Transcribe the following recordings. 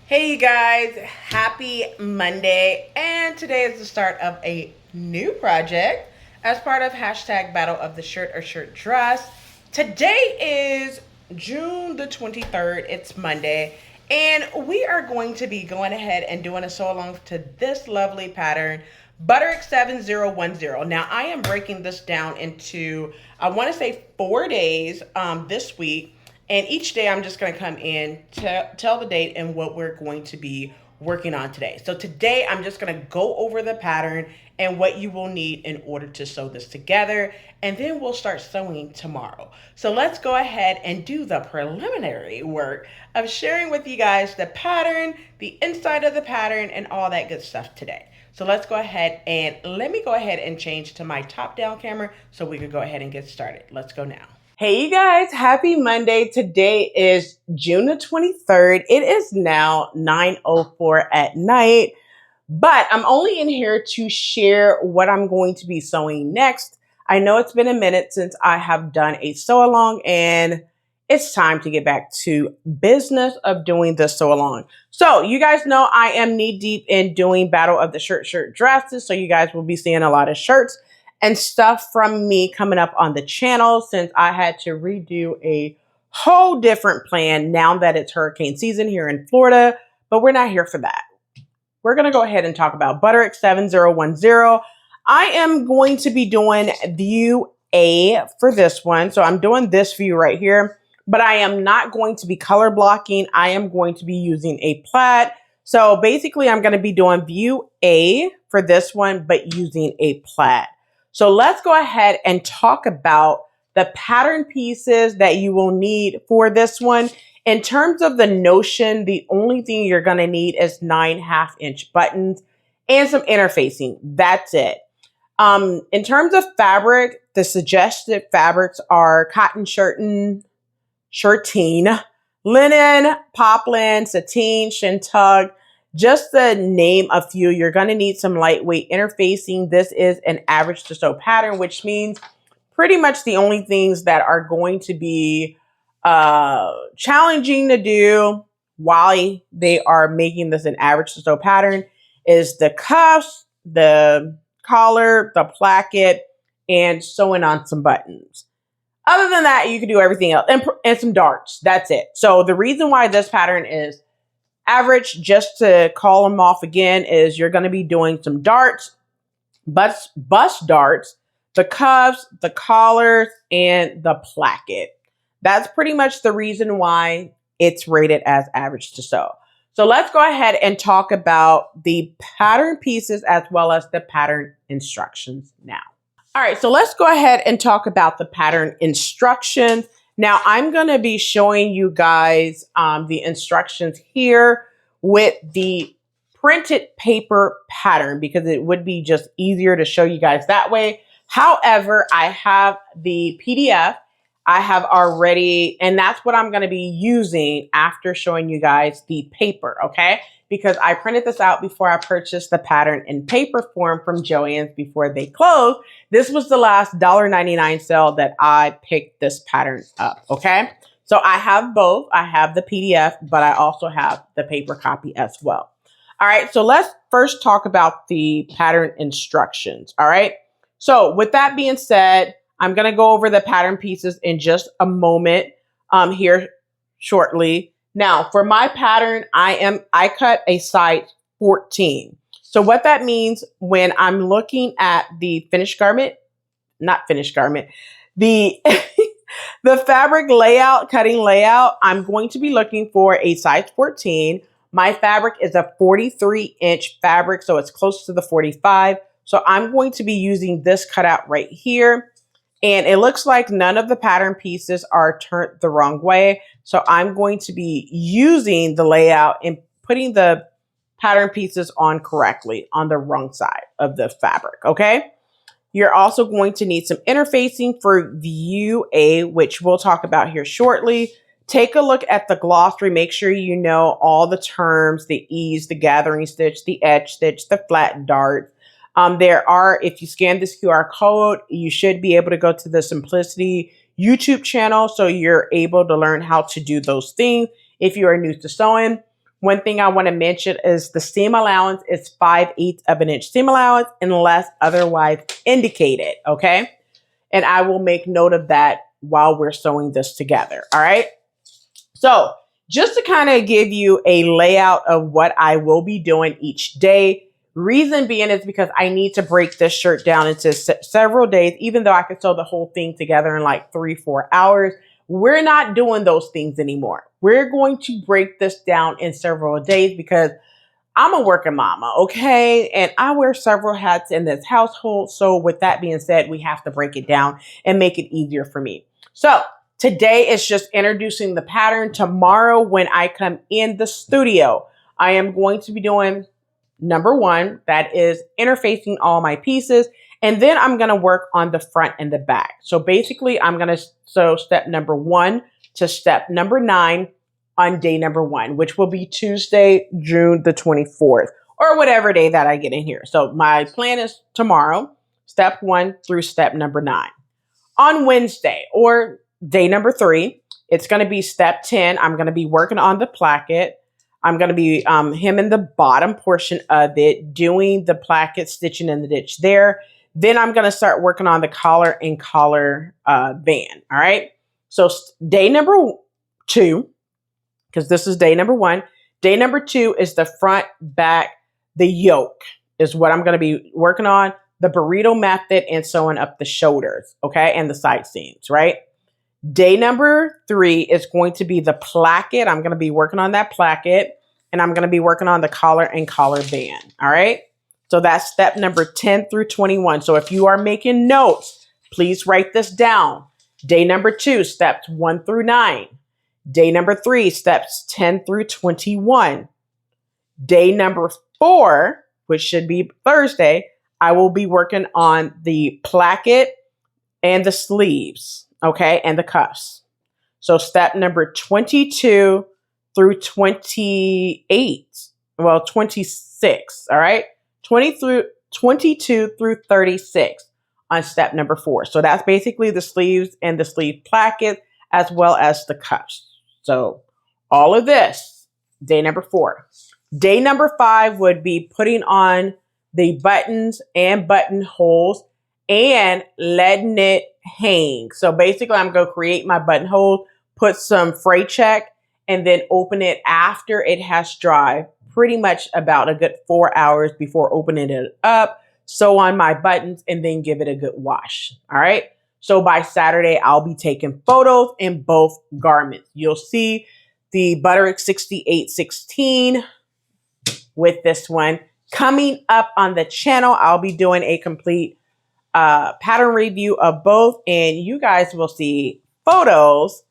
Hey you guys, happy Monday, and today is the start of a new project as part of hashtag Battle of the Shirt or Shirt Dress. Today is June the 23rd, it's Monday, and we are going to be going ahead and doing a sew along to this lovely pattern, Butterick 7010. Now I am breaking this down into, I want to say 4 days this week. And each day I'm just going to come in, tell the date and what we're going to be working on today. So today I'm just going to go over the pattern and what you will need in order to sew this together. And then we'll start sewing tomorrow. So let's go ahead and do the preliminary work of sharing with you guys the pattern, the inside of the pattern, and all that good stuff today. So let's go ahead and let me go ahead and change to my top-down camera so we can go ahead and get started. Let's go now. Hey you guys, happy Monday. Today is June the 23rd. It is now 9:04 at night, but I'm only in here to share what I'm going to be sewing next. I know it's been a minute since I have done a sew along, and it's time to get back to business of doing the sew along. So you guys know I am knee deep in doing Battle of the Shirt dresses, so you guys will be seeing a lot of shirts and stuff from me coming up on the channel since I had to redo a whole different plan now that it's hurricane season here in Florida, but we're not here for that. We're going to go ahead and talk about Butterick 7010. I am going to be doing view A for this one. So I'm doing this view right here, but I am not going to be color blocking. I am going to be using a plaid. So basically I'm going to be doing view A for this one, but using a plaid. So let's go ahead and talk about the pattern pieces that you will need for this one. In terms of the notion, the only thing you're going to need is 9 1/2-inch buttons and some interfacing. That's it. In terms of fabric, the suggested fabrics are cotton shirteen, linen, poplin, sateen, shintug. Just to name a few, you're going to need some lightweight interfacing. This is an average to sew pattern, which means pretty much the only things that are going to be challenging to do while they are making this an average to sew pattern is the cuffs, the collar, the placket, and sewing on some buttons. Other than that, you can do everything else and some darts. That's it. So the reason why this pattern is average, just to call them off again, is you're going to be doing some darts, bust darts, the cuffs, the collars, and the placket. That's pretty much the reason why it's rated as average to sew. So let's go ahead and talk about the pattern pieces as well as the pattern instructions now. All right, so let's go ahead and talk about the pattern instructions. Now, I'm going to be showing you guys the instructions here with the printed paper pattern because it would be just easier to show you guys that way. However, I have the PDF. I have already, and that's what I'm going to be using after showing you guys the paper, okay? Because I printed this out before I purchased the pattern in paper form from Joann's before they closed. This was the last $1.99 sale that I picked this pattern up, okay? So I have both. I have the PDF, but I also have the paper copy as well. All right, so let's first talk about the pattern instructions, all right? So with that being said, I'm going to go over the pattern pieces in just a moment here shortly. Now, for my pattern, I cut a size 14. So what that means when I'm looking at the finished garment, not finished garment, the the fabric layout, cutting layout, I'm going to be looking for a size 14. My fabric is a 43-inch fabric, so it's close to the 45. So I'm going to be using this cutout right here. And it looks like none of the pattern pieces are turned the wrong way. So I'm going to be using the layout and putting the pattern pieces on correctly on the wrong side of the fabric, okay? You're also going to need some interfacing for view A, which we'll talk about here shortly. Take a look at the glossary. Make sure you know all the terms, the ease, the gathering stitch, the edge stitch, the flat dart. There are, if you scan this QR code, you should be able to go to the Simplicity YouTube channel so you're able to learn how to do those things if you are new to sewing. One thing I want to mention is the seam allowance is 5/8 of an inch seam allowance unless otherwise indicated, okay? And I will make note of that while we're sewing this together, all right? So just to kind of give you a layout of what I will be doing each day, reason being is because I need to break this shirt down into several days, even though I could sew the whole thing together in like 3-4 hours. We're not doing those things anymore. We're going to break this down in several days because I'm a working mama, okay? And I wear several hats in this household. So with that being said, we have to break it down and make it easier for me. So today is just introducing the pattern. Tomorrow when I come in the studio, I am going to be doing number 1, that is interfacing all my pieces. And then I'm going to work on the front and the back. So basically I'm going to sew step number 1 to step number 9 on day number 1, which will be Tuesday, June the 24th, or whatever day that I get in here. So my plan is tomorrow, step 1 through step number 9. On Wednesday, or day number 3, it's going to be step 10. I'm going to be working on the placket. I'm going to be hemming the bottom portion of it, doing the placket stitching in the ditch there. Then I'm going to start working on the collar and collar band. All right. So day number 2, because this is day number 1. Day number 2 is the front, back, the yoke is what I'm going to be working on. The burrito method and sewing up the shoulders, okay, and the side seams, right? Day number 3 is going to be the placket. I'm going to be working on that placket, and I'm going to be working on the collar and collar band, all right? So that's step number 10 through 21. So if you are making notes, please write this down. Day number 2, steps 1 through 9. Day number 3, steps 10 through 21. Day number 4, which should be Thursday, I will be working on the placket and the sleeves, okay, and the cuffs. So step number 22 through 28, well, 26, all right? 22 through 36 on step number 4. So that's basically the sleeves and the sleeve placket as well as the cuffs. So all of this, day number 4. Day number 5 would be putting on the buttons and buttonholes and letting it hang. So basically I'm going to create my buttonhole, put some fray check, and then open it after it has dried, pretty much about a good 4 hours before opening it up. Sew on my buttons and then give it a good wash. All right. So by Saturday, I'll be taking photos in both garments. You'll see the Butterick 6816 with this one. Coming up on the channel, I'll be doing a complete pattern review of both, and you guys will see photos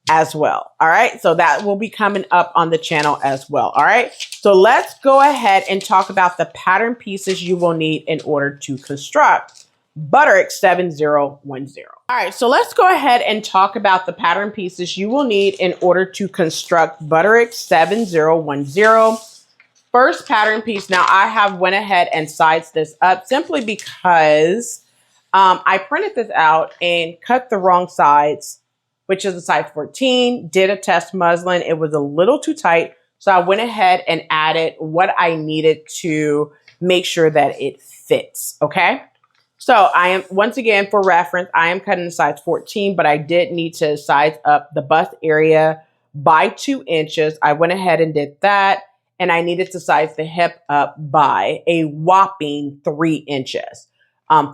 as well. All right, so that will be coming up on the channel as well. All right, so let's go ahead and talk about the pattern pieces you will need in order to construct Butterick 7010. All right, so let's go ahead and talk about the pattern pieces you will need in order to construct Butterick 7010. First pattern piece. Now I have went ahead and sized this up simply because I printed this out and cut the wrong size, which is a size 14, did a test muslin. It was a little too tight. So I went ahead and added what I needed to make sure that it fits. Okay. So I am, once again, for reference, I am cutting a size 14, but I did need to size up the bust area by 2 inches. I went ahead and did that. And I needed to size the hip up by a whopping 3 inches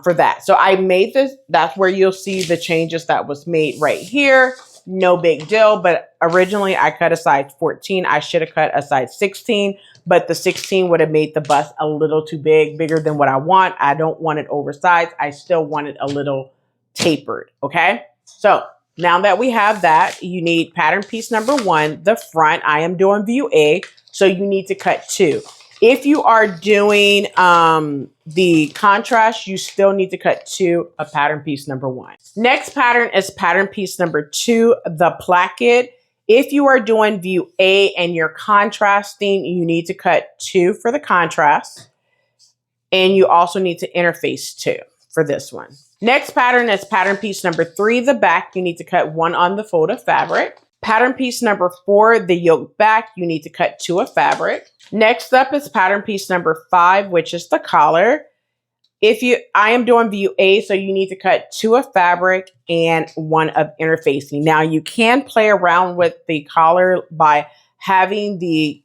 for that. So I made this, that's where you'll see the changes that was made right here. No big deal, but originally I cut a size 14. I should have cut a size 16, but the 16 would have made the bust a little too big, bigger than what I want. I don't want it oversized. I still want it a little tapered, okay? So now that we have that, you need pattern piece number 1, the front. I am doing view A. So you need to cut 2. If you are doing the contrast, you still need to cut 2 of pattern piece number 1. Next pattern is pattern piece number 2, the placket. If you are doing view A and you're contrasting, you need to cut 2 for the contrast. And you also need to interface 2 for this one. Next pattern is pattern piece number 3, the back. You need to cut 1 on the fold of fabric. Pattern piece number 4, the yoke back, you need to cut 2 of fabric. Next up is pattern piece number 5, which is the collar. I am doing view A, so you need to cut 2 of fabric and 1 of interfacing. Now you can play around with the collar by having the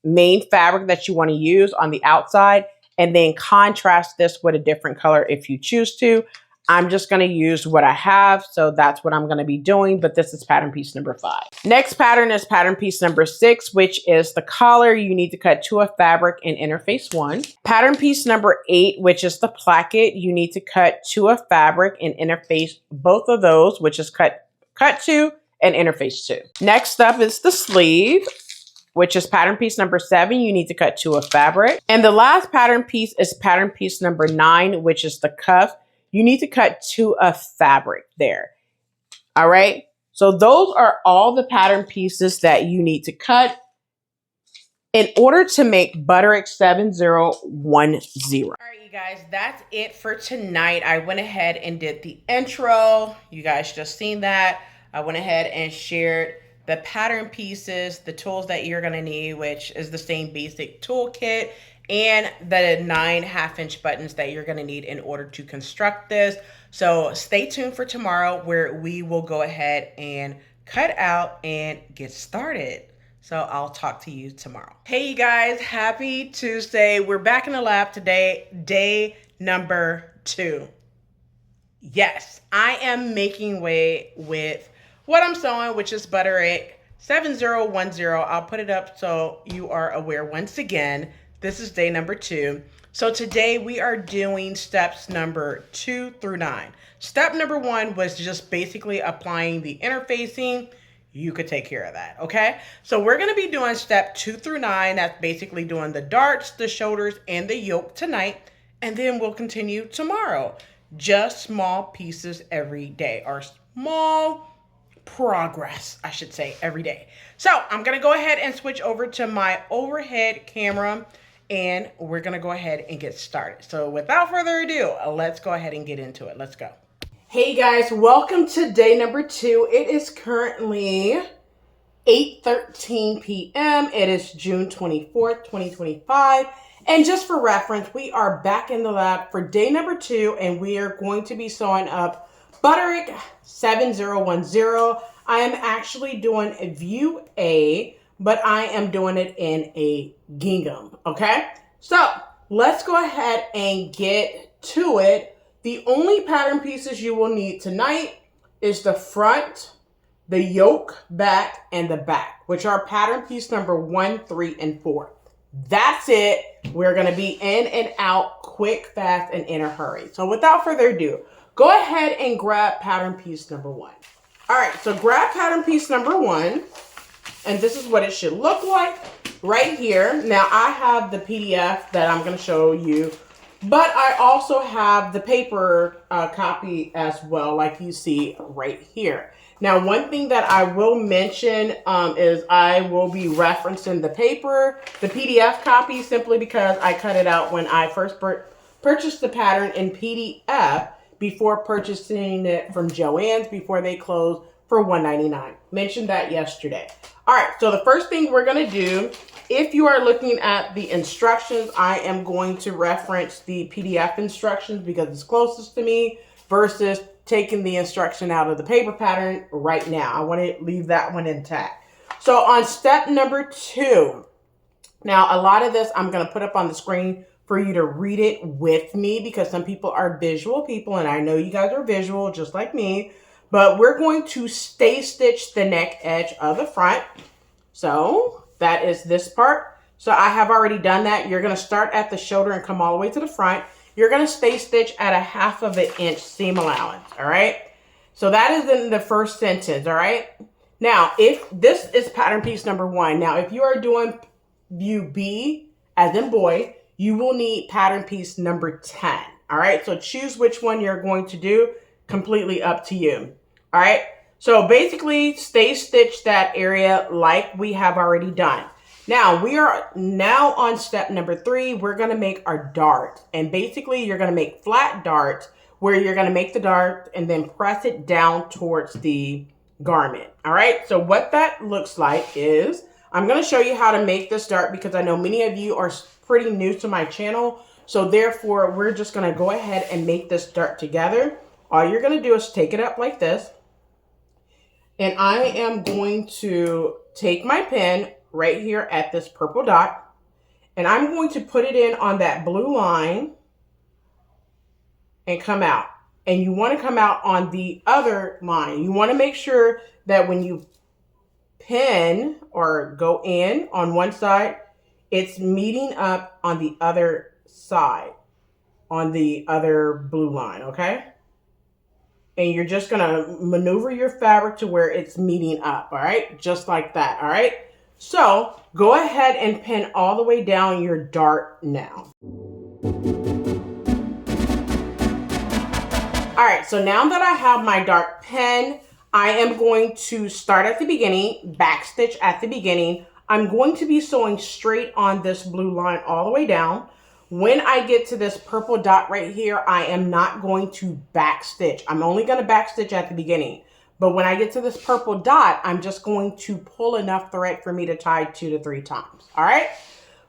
main fabric that you want to use on the outside and then contrast this with a different color if you choose to. I'm just going to use what I have, so that's what I'm going to be doing, but this is pattern piece number 5. Next pattern is pattern piece number 6, which is the collar. You need to cut 2 of fabric and interface 1. Pattern piece number 8, which is the placket. You need to cut 2 of fabric and interface both of those, which is cut 2 and interface 2. Next up is the sleeve, which is pattern piece number 7. You need to cut 2 of fabric. And the last pattern piece is pattern piece number 9, which is the cuff. You need to cut 2 of fabric there. All right. So those are all the pattern pieces that you need to cut in order to make Butterick 7010. All right, you guys, that's it for tonight. I went ahead and did the intro. You guys just seen that. I went ahead and shared the pattern pieces, the tools that you're going to need, which is the same basic toolkit, and the 9 half-inch buttons that you're going to need in order to construct this. So stay tuned for tomorrow where we will go ahead and cut out and get started. So I'll talk to you tomorrow. Hey, you guys, happy Tuesday. We're back in the lab today, day number 2. Yes, I am making way with what I'm sewing, which is Butterick 7010. I'll put it up so you are aware once again. This is day number 2. So today we are doing steps number 2 through 9. Step number 1 was just basically applying the interfacing. You could take care of that, okay? So we're going to be doing step 2 through 9. That's basically doing the darts, the shoulders, and the yoke tonight. And then we'll continue tomorrow. Just small pieces every day, or small progress, I should say, every day. So I'm going to go ahead and switch over to my overhead camera, and we're going to go ahead and get started. So without further ado, let's go ahead and get into it. Let's go. Hey guys, welcome to day number 2. It is currently 8:13 p.m. It is June 24th, 2025. And just for reference, we are back in the lab for day number 2, and we are going to be sewing up Butterick 7010. I am actually doing a view A, but I am doing it in a gingham, okay? So let's go ahead and get to it. The only pattern pieces you will need tonight is the front, the yoke, back, and the back, which are pattern piece number 1, 3, and 4. That's it. We're going to be in and out quick, fast, and in a hurry. So without further ado, go ahead and grab pattern piece number 1. All right, so grab pattern piece number 1, and this is what it should look like right here. Now, I have the PDF that I'm going to show you, but I also have the paper copy as well, like you see right here. Now, one thing that I will mention is I will be referencing the paper, the PDF copy, simply because I cut it out when I first purchased the pattern in PDF before purchasing it from Joann's before they closed for $1.99. Mentioned that yesterday. All right, so the first thing we're going to do, if you are looking at the instructions, I am going to reference the PDF instructions because it's closest to me versus taking the instruction out of the paper pattern right now. I want to leave that one intact. So on step number 2, now a lot of this I'm going to put up on the screen for you to read it with me because some people are visual people, and I know you guys are visual just like me, but we're going to stay stitch the neck edge of the front. So that is this part. So I have already done that. You're going to start at the shoulder and come all the way to the front. You're going to stay stitch at a 1/2 inch seam allowance. All right. So that is in the first sentence. All right. Now, if this is pattern piece number 1, now if you are doing view B as in boy, you will need pattern piece number 10. All right. So choose which one you're going to do. Completely up to you. All right. So basically stay stitch that area like we have already done. Now we are now on step number 3. We're going to make our dart, and basically you're going to make flat darts where you're going to make the dart and then press it down towards the garment. All right, so what that looks like is, I'm going to show you how to make this dart because I know many of you are pretty new to my channel. So therefore, we're just going to go ahead and make this dart together. All you're going to do is take it up like this. And I am going to take my pen right here at this purple dot. And I'm going to put it in on that blue line and come out. And you want to come out on the other line. You want to make sure that when you pin or go in on one side, it's meeting up on the other side, on the other blue line, okay? And you're just going to maneuver your fabric to where it's meeting up, all right? Just like that, all right? So go ahead and pin all the way down your dart now. All right, so now that I have my dart pin, I am going to start at the beginning, backstitch at the beginning. I'm going to be sewing straight on this blue line all the way down. When I get to this purple dot right here, I am not going to backstitch. I'm only going to backstitch at the beginning. But when I get to this purple dot, I'm just going to pull enough thread for me to tie 2 to 3 times. All right?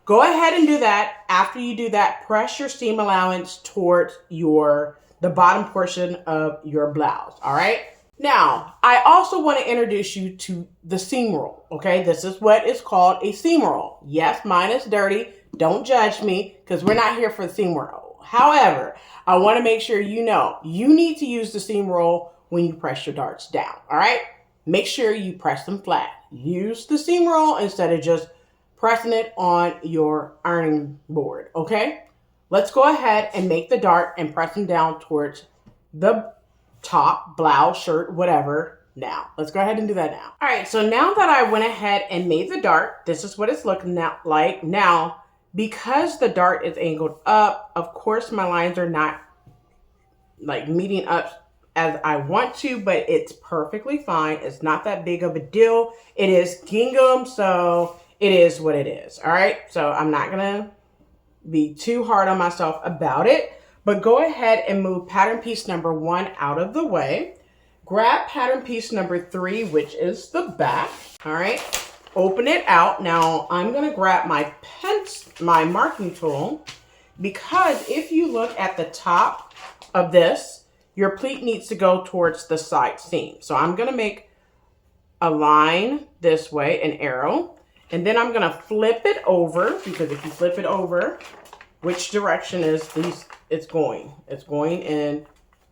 Go ahead and do that. After you do that, press your seam allowance towards the bottom portion of your blouse. All right? Now, I also want to introduce you to the seam roll, okay? This is what is called a seam roll. Yes, mine is dirty. Don't judge me because we're not here for the seam roll. However, I want to make sure you know you need to use the seam roll when you press your darts down, all right? Make sure you press them flat. Use the seam roll instead of just pressing it on your ironing board, okay? Let's go ahead and make the dart and press them down towards the top, blouse, shirt, whatever. Now, let's go ahead and do that now. All right, so now that I went ahead and made the dart, this is what it's looking like. Now, because the dart is angled up, of course my lines are not like meeting up as I want to, but it's perfectly fine. It's not that big of a deal. It is gingham, so it is what it is. All right, so I'm not gonna be too hard on myself about it, but go ahead and move pattern piece number 1 out of the way. Grab pattern piece number 3, which is the back. All right, open it out. Now I'm gonna grab my my marking tool, because if you look at the top of this, your pleat needs to go towards the side seam. So I'm gonna make a line this way, an arrow, and then I'm gonna flip it over, because if you flip it over, which direction is these? It's going in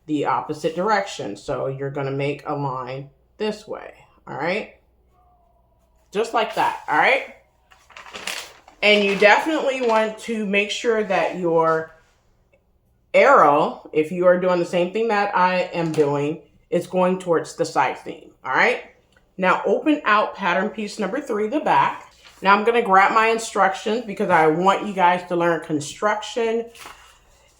the opposite direction. So you're gonna make a line this way, all right? Just like that, all right? And you definitely want to make sure that your arrow, if you are doing the same thing that I am doing, is going towards the side seam, all right? Now open out pattern piece number 3, the back. Now I'm gonna grab my instructions because I want you guys to learn construction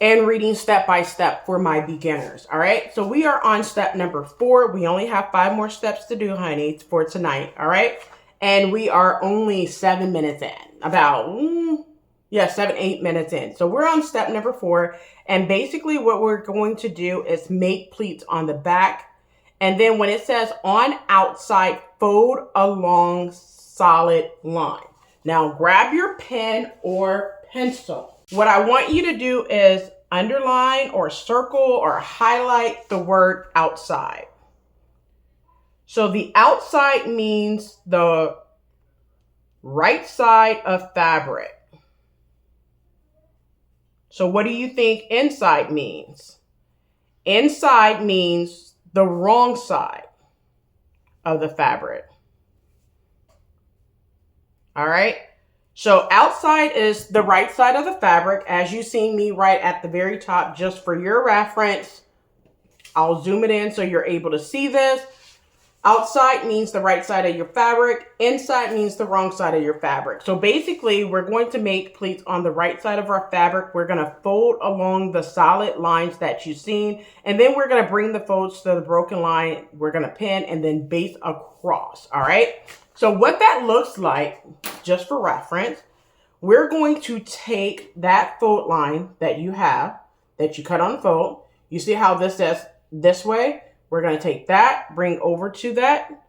and reading step by step for my beginners, all right? So we are on step number 4. We only have 5 more steps to do, honey, for tonight, all right? And we are only 7 minutes in, about, 7-8 minutes in. So we're on step number 4. And basically what we're going to do is make pleats on the back. And then when it says on outside, fold along solid line. Now grab your pen or pencil. What I want you to do is underline or circle or highlight the word outside. So the outside means the right side of fabric. So what do you think inside means? Inside means the wrong side of the fabric. All right. So outside is the right side of the fabric, as you see me right at the very top. Just for your reference, I'll zoom it in so you're able to see this. Outside means the right side of your fabric. Inside means the wrong side of your fabric. So basically, we're going to make pleats on the right side of our fabric. We're going to fold along the solid lines that you've seen. And then we're going to bring the folds to the broken line. We're going to pin and then base across. All right. So what that looks like, just for reference, we're going to take that fold line that you have, that you cut on the fold. You see how this says this way? We're going to take that, bring over to that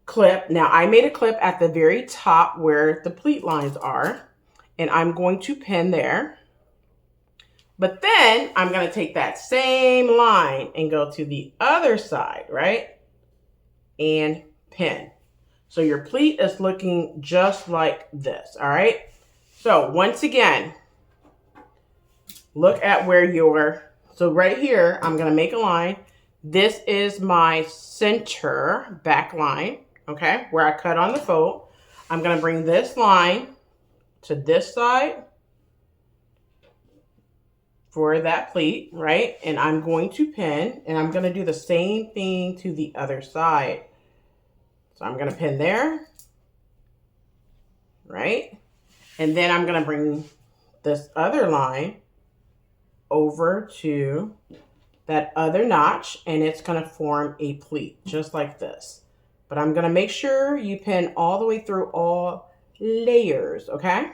clip. Now I made a clip at the very top where the pleat lines are, and I'm going to pin there. But then I'm going to take that same line and go to the other side, right? And pin. So your pleat is looking just like this, all right? So once again, look at where so right here, I'm going to make a line. This is my center back line, okay, where I cut on the fold. I'm going to bring this line to this side for that pleat, right? And I'm going to pin, and I'm going to do the same thing to the other side. So I'm going to pin there, right? And then I'm going to bring this other line over to that other notch, and it's going to form a pleat just like this. But I'm going to make sure you pin all the way through all layers, okay?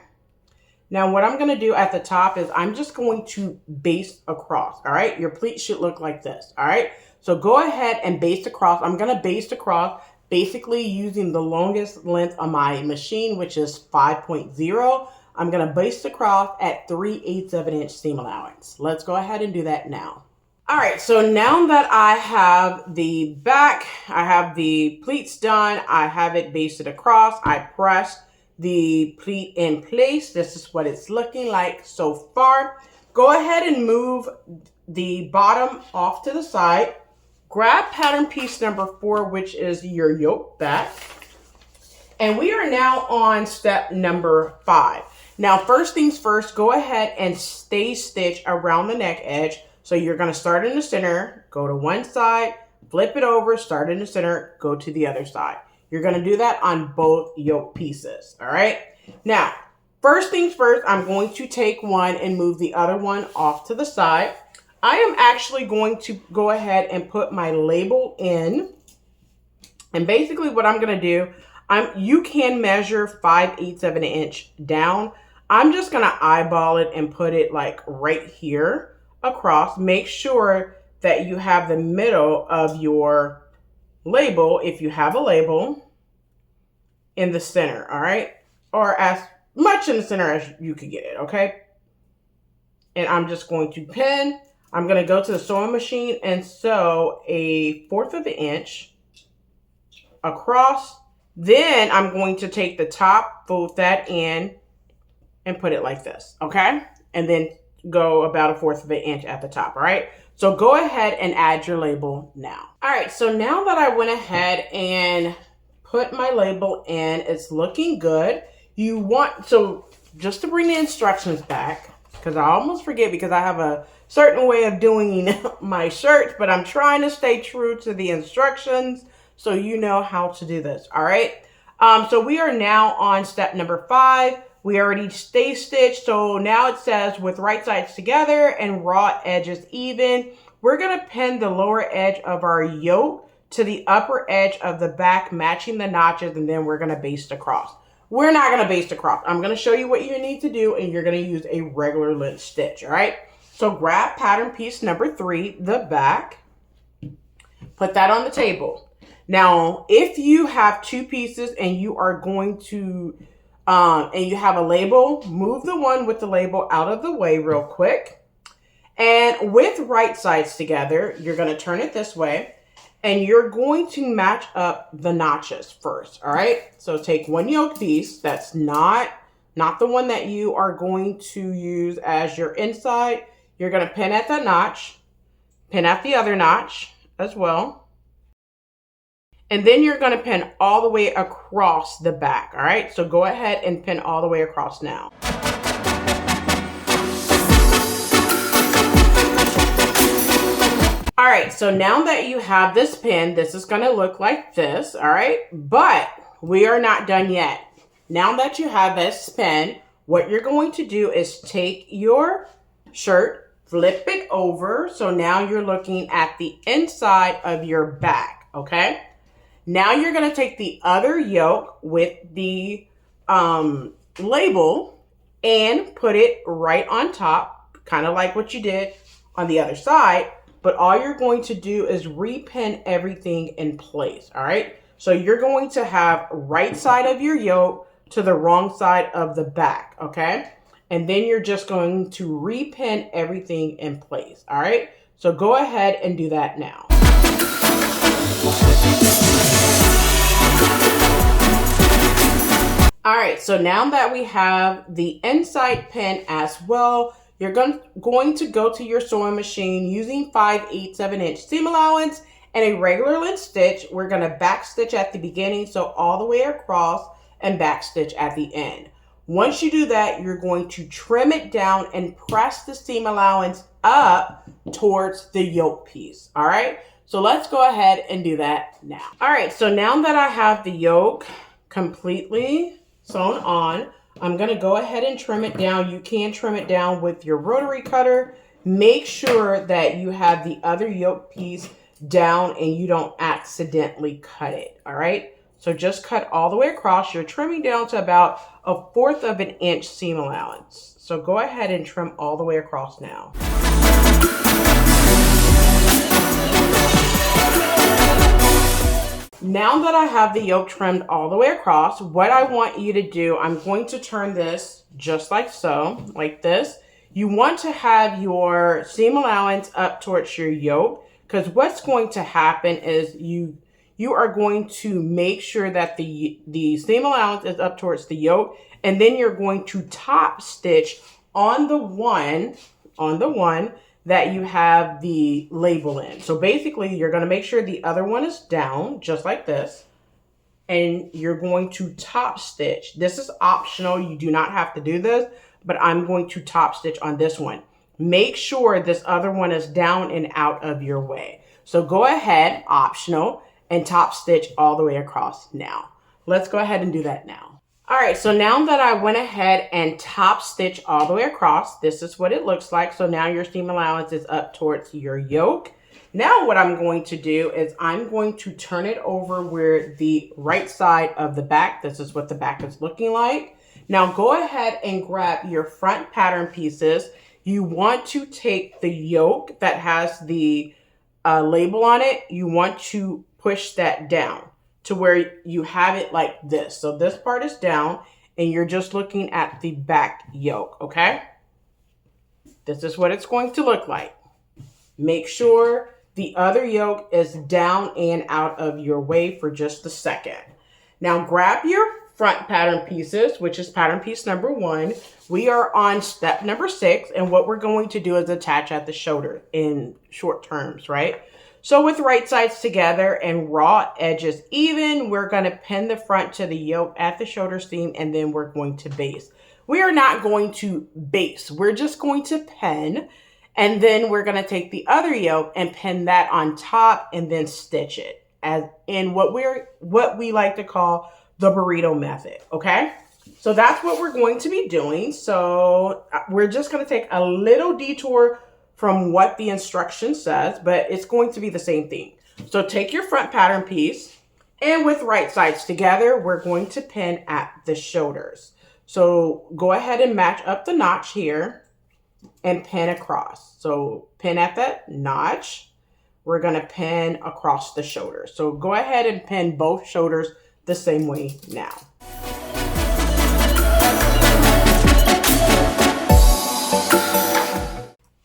Now what I'm going to do at the top is I'm just going to baste across, all right? Your pleat should look like this, all right? So go ahead and baste across. I'm going to baste across basically using the longest length on my machine, which is 5.0. I'm going to baste across at 3/8 of an inch seam allowance. Let's go ahead and do that now. All right, so now that I have the back, I have the pleats done, I have it basted across, I pressed the pleat in place. This is what it's looking like so far. Go ahead and move the bottom off to the side. Grab pattern piece number 4, which is your yoke back. And we are now on step number 5. Now, first things first, go ahead and stay stitch around the neck edge. So you're going to start in the center, go to one side, flip it over, start in the center, go to the other side. You're going to do that on both yoke pieces, all right? Now, first things first, I'm going to take one and move the other one off to the side. I am actually going to go ahead and put my label in. And basically what I'm going to do, you can measure 5/8 of an inch down. I'm just going to eyeball it and put it like right here across. Make sure that you have the middle of your label, if you have a label, in the center, all right? Or as much in the center as you could get it, okay? And I'm just going to pin. I'm going to go to the sewing machine and sew 1/4 of an inch across. Then I'm going to take the top, fold that in, and put it like this, okay? And then go about 1/4 of an inch at the top, all right? So go ahead and add your label now. All right, so now that I went ahead and put my label in, it's looking good. So just to bring the instructions back, because I almost forget because I have a certain way of doing my shirts, but I'm trying to stay true to the instructions so you know how to do this, all right? So we are now on step number 5. We already stay stitched, so now it says with right sides together and raw edges even. We're going to pin the lower edge of our yoke to the upper edge of the back, matching the notches, and then we're going to baste across. We're not going to baste across. I'm going to show you what you need to do, and you're going to use a regular length stitch, all right? So grab pattern piece number 3, the back, put that on the table. Now, if you have 2 pieces and you are going to and you have a label, move the one with the label out of the way real quick. And with right sides together, you're going to turn it this way, and you're going to match up the notches first, all right? So take one yoke piece that's not the one that you are going to use as your inside. You're going to pin at that notch, pin at the other notch as well. And then you're going to pin all the way across the back, all right? So go ahead and pin all the way across now. All right, so now that you have this pin, this is going to look like this, all right? But we are not done yet. Now that you have this pin, what you're going to do is take your shirt, flip it over. So now you're looking at the inside of your back, okay? Now you're going to take the other yoke with the label and put it right on top, kind of like what you did on the other side. but all you're going to do is repin everything in place, all right? So you're going to have right side of your yoke to the wrong side of the back, okay? And then you're just going to repin everything in place, all right? So go ahead and do that now. All right, so now that we have the inside pin as well, you're going to go to your sewing machine using 5/8" seam allowance and a regular length stitch. We're going to back stitch at the beginning, so all the way across, and back stitch at the end. Once you do that, you're going to trim it down and press the seam allowance up towards the yoke piece. All right, so let's go ahead and do that now. All right, so now that I have the yoke completely sewn on, I'm going to go ahead and trim it down. You can trim it down with your rotary cutter. Make sure that you have the other yoke piece down and you don't accidentally cut it, all right? So just cut all the way across. You're trimming down to about 1/4 of an inch seam allowance. So go ahead and trim all the way across now. Now that I have the yoke trimmed all the way across, what I want you to do, I'm going to turn this just like so, like this. You want to have your seam allowance up towards your yoke, because what's going to happen is you are going to make sure that the seam allowance is up towards the yoke, and then you're going to top stitch on the one that you have the label in. So basically you're going to make sure the other one is down just like this, and you're going to top stitch. This is optional. You do not have to do this, but I'm going to top stitch on this one. Make sure this other one is down and out of your way. So go ahead, optional, and top stitch all the way across now. Let's go ahead and do that now. All right, so now that I went ahead and top stitch all the way across, this is what it looks like. So now your seam allowance is up towards your yoke. Now what I'm going to do is I'm going to turn it over where the right side of the back, this is what the back is looking like. Now go ahead and grab your front pattern pieces. You want to take the yoke that has the label on it, you want to push that down to where you have it like this. So this part is down and you're just looking at the back yoke, okay? This is what it's going to look like. Make sure the other yoke is down and out of your way for just a second. Now grab your front pattern pieces, which is pattern piece number 1. We are on step number 6, and what we're going to do is attach at the shoulder in short terms, right? So with right sides together and raw edges even, we're going to pin the front to the yoke at the shoulder seam, and then we're going to base. We are not going to base. We're just going to pin, and then we're going to take the other yoke and pin that on top and then stitch it as in what we like to call the burrito method, okay? So that's what we're going to be doing. So we're just going to take a little detour from what the instruction says, but it's going to be the same thing. So take your front pattern piece, and with right sides together, we're going to pin at the shoulders. So go ahead and match up the notch here and pin across. So pin at that notch. We're going to pin across the shoulders. So go ahead and pin both shoulders the same way now.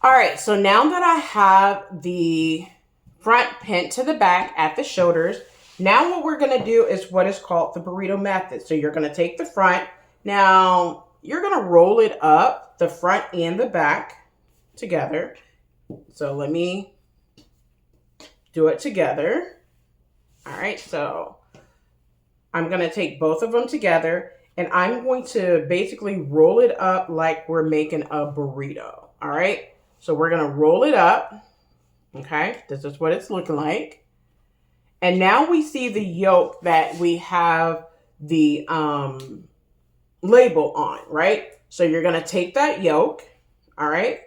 All right, so now that I have the front pinned to the back at the shoulders, now what we're going to do is what is called the burrito method. So you're going to take the front. Now you're going to roll it up, the front and the back together. So let me do it together. All right, so I'm going to take both of them together, and I'm going to basically roll it up like we're making a burrito. All right. So we're going to roll it up, okay? This is what it's looking like. And now we see the yoke that we have the label on, right? So you're going to take that yoke, all right?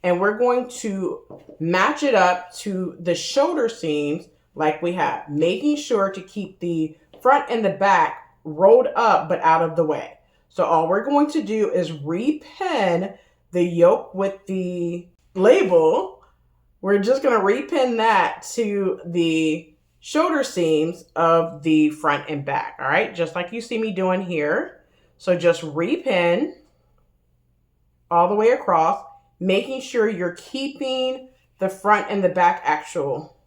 And we're going to match it up to the shoulder seams like we have, making sure to keep the front and the back rolled up but out of the way. So all we're going to do is repin the yoke with the label we're just going to repin that to the shoulder seams of the front and back. All right, just like you see me doing here. So just repin all the way across, making sure you're keeping the front and the back actual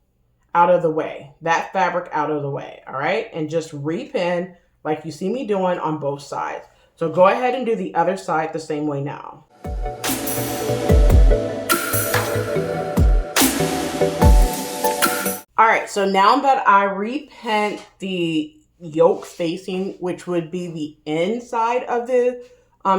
out of the way, that fabric out of the way. All right, and just repin like you see me doing on both sides. So go ahead and do the other side the same way now. All right, so now that I repinned the yoke facing, which would be the inside of the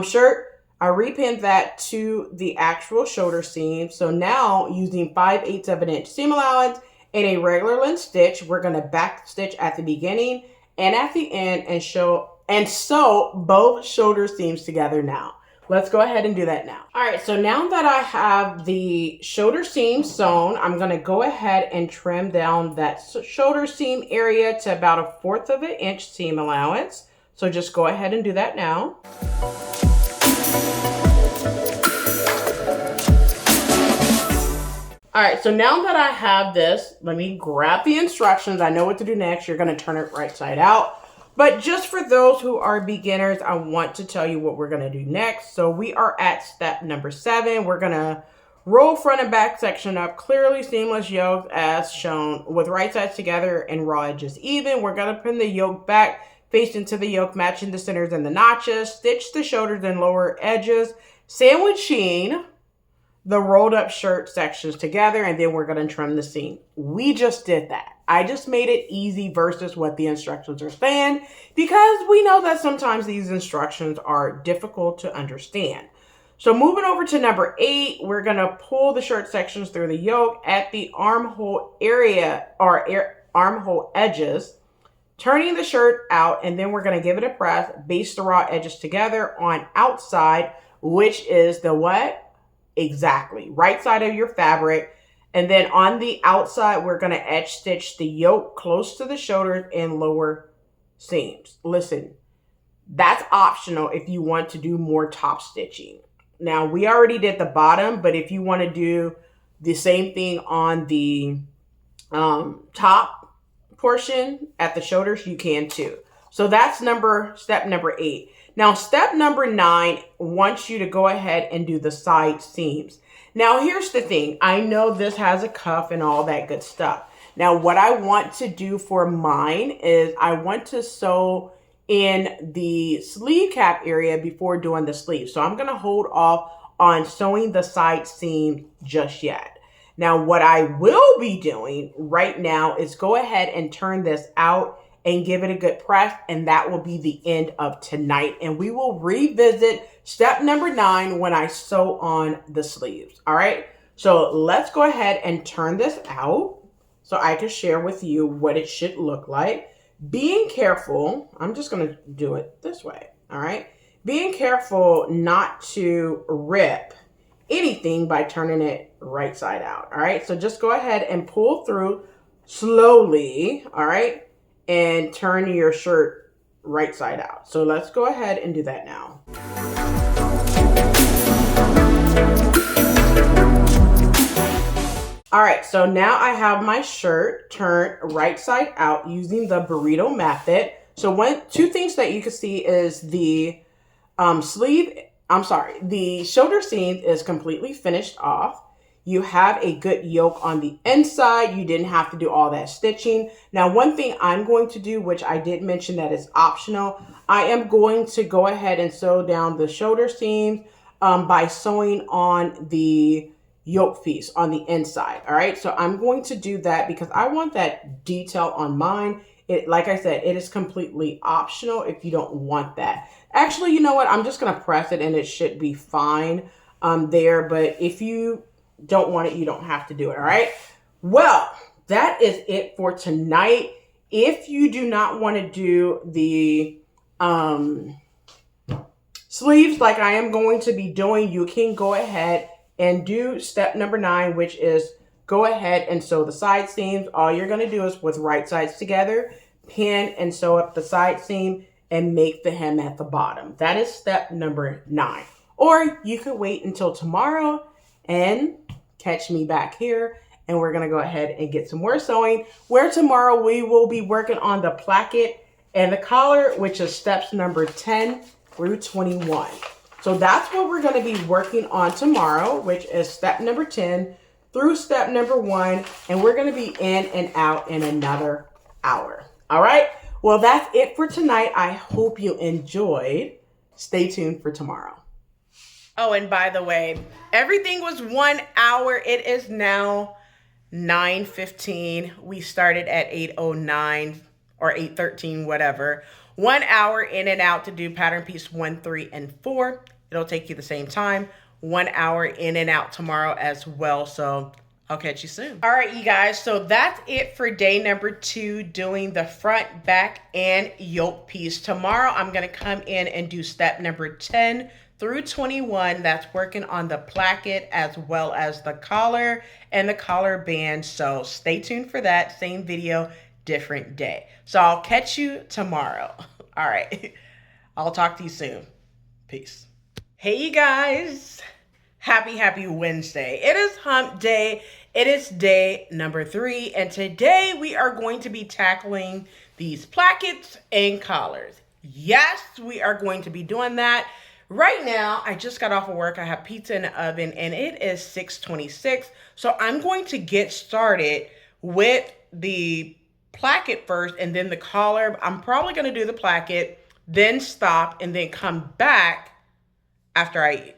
shirt, I repinned that to the actual shoulder seam. So now using 5/8 of an inch seam allowance and a regular length stitch, we're gonna back stitch at the beginning and at the end and sew both shoulder seams together now. Let's go ahead and do that now. All right, so now that I have the shoulder seam sewn, I'm gonna go ahead and trim down that shoulder seam area to about 1/4 of an inch seam allowance. So just go ahead and do that now. All right, so now that I have this, let me grab the instructions. I know what to do next. You're gonna turn it right side out. But just for those who are beginners, I want to tell you what we're gonna do next. So we are at step number 7. We're gonna roll front and back section up, clearly seamless yoke as shown with right sides together and raw edges even. We're gonna pin the yoke back, face into the yoke, matching the centers and the notches, stitch the shoulders and lower edges, sandwiching the rolled up shirt sections together, and then we're gonna trim the seam. We just did that. I just made it easy versus what the instructions are saying, because we know that sometimes these instructions are difficult to understand. So moving over to number 8, we're gonna pull the shirt sections through the yoke at the armhole area or armhole edges, turning the shirt out, and then we're gonna give it a press, baste the raw edges together on outside, which is the what? Exactly, right side of your fabric. And then on the outside, we're gonna edge stitch the yoke close to the shoulders and lower seams. Listen, that's optional if you want to do more top stitching. Now, we already did the bottom, but if you wanna do the same thing on the top portion at the shoulders, you can too. So that's step number 8. Now, step number 9 wants you to go ahead and do the side seams. Now, here's the thing. I know this has a cuff and all that good stuff. Now, what I want to do for mine is I want to sew in the sleeve cap area before doing the sleeve. So I'm going to hold off on sewing the side seam just yet. Now, what I will be doing right now is go ahead and turn this out and give it a good press, and that will be the end of tonight. And we will revisit step number 9 when I sew on the sleeves. All right, so let's go ahead and turn this out so I can share with you what it should look like. Being careful, I'm just gonna do it this way, all right? Being careful not to rip anything by turning it right side out, all right? So just go ahead and pull through slowly, all right? And turn your shirt right side out. So let's go ahead and do that now. All right, so now I have my shirt turned right side out using the burrito method. So two things that you can see is the the shoulder seam is completely finished off. You have a good yoke on the inside. You didn't have to do all that stitching. Now, one thing I'm going to do, which I did mention that is optional, I am going to go ahead and sew down the shoulder seams by sewing on the yoke piece on the inside. All right, so I'm going to do that because I want that detail on mine. Like I said, it is completely optional if you don't want that. Actually, you know what? I'm just going to press it and it should be fine there. But if you don't want it, you don't have to do it. All right, well, that is it for tonight. If you do not want to do the sleeves like I am going to be doing, you can go ahead and do step number 9, which is go ahead and sew the side seams. All you're going to do is with right sides together, pin and sew up the side seam and make the hem at the bottom. That is step number 9. Or you could wait until tomorrow and catch me back here and we're gonna go ahead and get some more sewing, where tomorrow we will be working on the placket and the collar, which is steps number 10 through 21. So that's what we're gonna be working on tomorrow, which is step number 10 through step number 1, and we're gonna be in and out in another hour. All right, well, that's it for tonight. I hope you enjoyed. Stay tuned for tomorrow. Oh, and by the way, everything was 1 hour. It is now 9:15. We started at 8:09 or 8:13, whatever. 1 hour in and out to do pattern piece 1, 3, and 4. It'll take you the same time. 1 hour in and out tomorrow as well. So I'll catch you soon. All right, you guys. So that's it for day number 2, doing the front, back, and yoke piece. Tomorrow, I'm going to come in and do step number 10 through 21. That's working on the placket as well as the collar and the collar band. So stay tuned for that. Same video, different day. So I'll catch you tomorrow. All right. I'll talk to you soon. Peace. Hey, you guys. Happy Wednesday. It is hump day. It is day number 3. And today we are going to be tackling these plackets and collars. Yes, we are going to be doing that. Right now, I just got off of work. I have pizza in the oven and it is 6:26. So I'm going to get started with the placket first and then the collar. I'm probably going to do the placket, then stop, and then come back after I eat.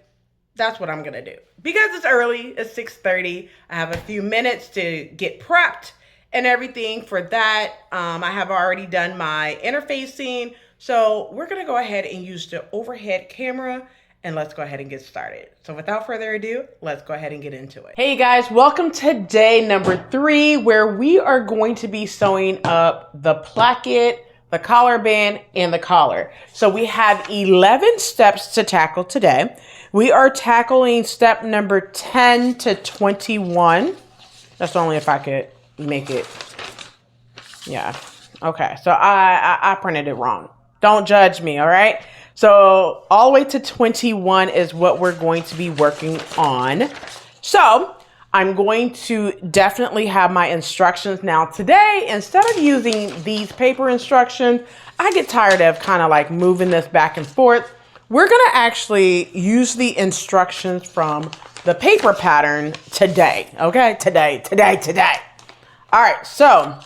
That's what I'm going to do. Because it's early, it's 6:30. I have a few minutes to get prepped and everything for that. I have already done my interfacing. So we're going to go ahead and use the overhead camera and let's go ahead and get started. So without further ado, let's go ahead and get into it. Hey guys, welcome to day number 3, where we are going to be sewing up the placket, the collar band, and the collar. So we have 11 steps to tackle today. We are tackling step number 10 to 21. That's only if I could make it. Yeah. Okay. So I printed it wrong. Don't judge me. All right. So all the way to 21 is what we're going to be working on. So I'm going to definitely have my instructions. Now today, instead of using these paper instructions, I get tired of kind of like moving this back and forth. We're going to actually use the instructions from the paper pattern today. Okay, today. All right, so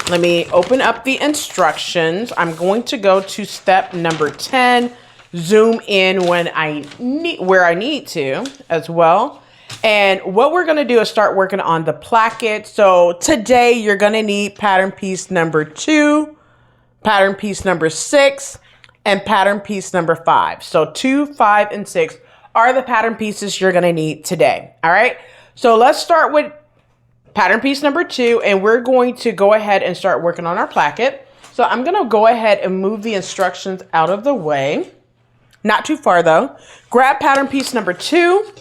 let me open up the instructions. I'm going to go to step number 10, zoom in where I need to as well. And what we're going to do is start working on the placket. So today you're going to need pattern piece number 2, pattern piece number 6, and pattern piece number 5. So 2, 5, and 6 are the pattern pieces you're going to need today. All right. So let's start with pattern piece number 2, and we're going to go ahead and start working on our placket. So I'm going to go ahead and move the instructions out of the way. Not too far though. Grab pattern piece number 2.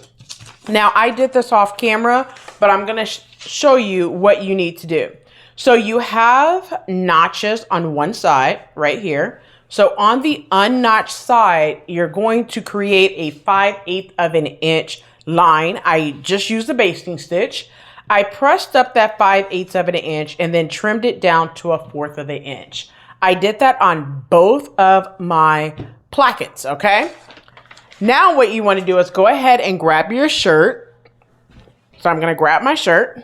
Now I did this off camera, but I'm going to show you what you need to do. So you have notches on one side right here. So on the unnotched side, you're going to create a 5/8 of an inch line. I just used the basting stitch. I pressed up that 5/8 of an inch and then trimmed it down to a 1/4 of an inch. I did that on both of my plackets, okay? Now what you want to do is go ahead and grab your shirt. So I'm going to grab my shirt.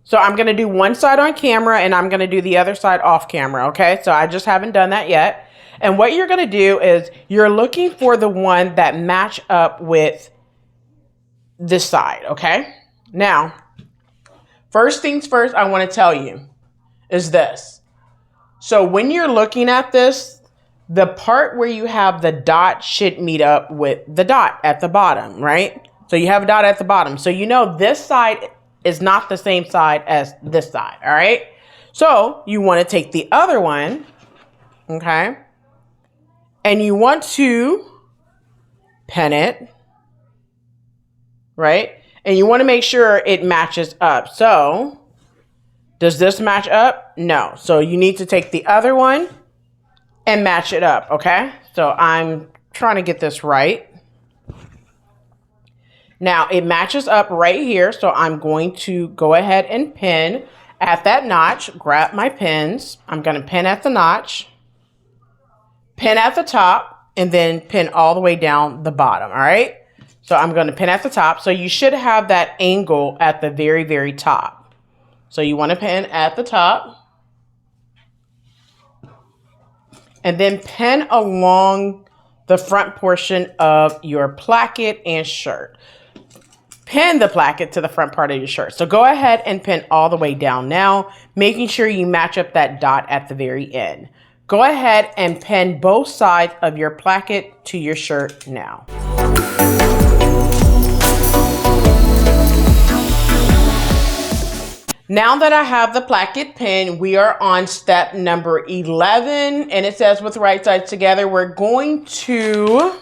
So I'm going to do one side on camera and I'm going to do the other side off camera, okay? So I just haven't done that yet. And what you're going to do is you're looking for the one that match up with this side, okay? Now, first things first, I want to tell you is this. So when you're looking at this, the part where you have the dot should meet up with the dot at the bottom, right? So you have a dot at the bottom. So you know this side is not the same side as this side, all right? So you want to take the other one, okay? And you want to pin it, right? And you want to make sure it matches up. So does this match up? No. So you need to take the other one and match it up, okay? So I'm trying to get this right. Now it matches up right here. So I'm going to go ahead and pin at that notch, grab my pins. I'm going to pin at the notch, pin at the top, and then pin all the way down the bottom. All right. So I'm going to pin at the top. So you should have that angle at the very, very top. So you want to pin at the top and then pin along the front portion of your placket and shirt. Pin the placket to the front part of your shirt. So go ahead and pin all the way down now, making sure you match up that dot at the very end. Go ahead and pin both sides of your placket to your shirt now. Now that I have the placket pinned, we are on step number 11, and it says with right sides together. We're going to,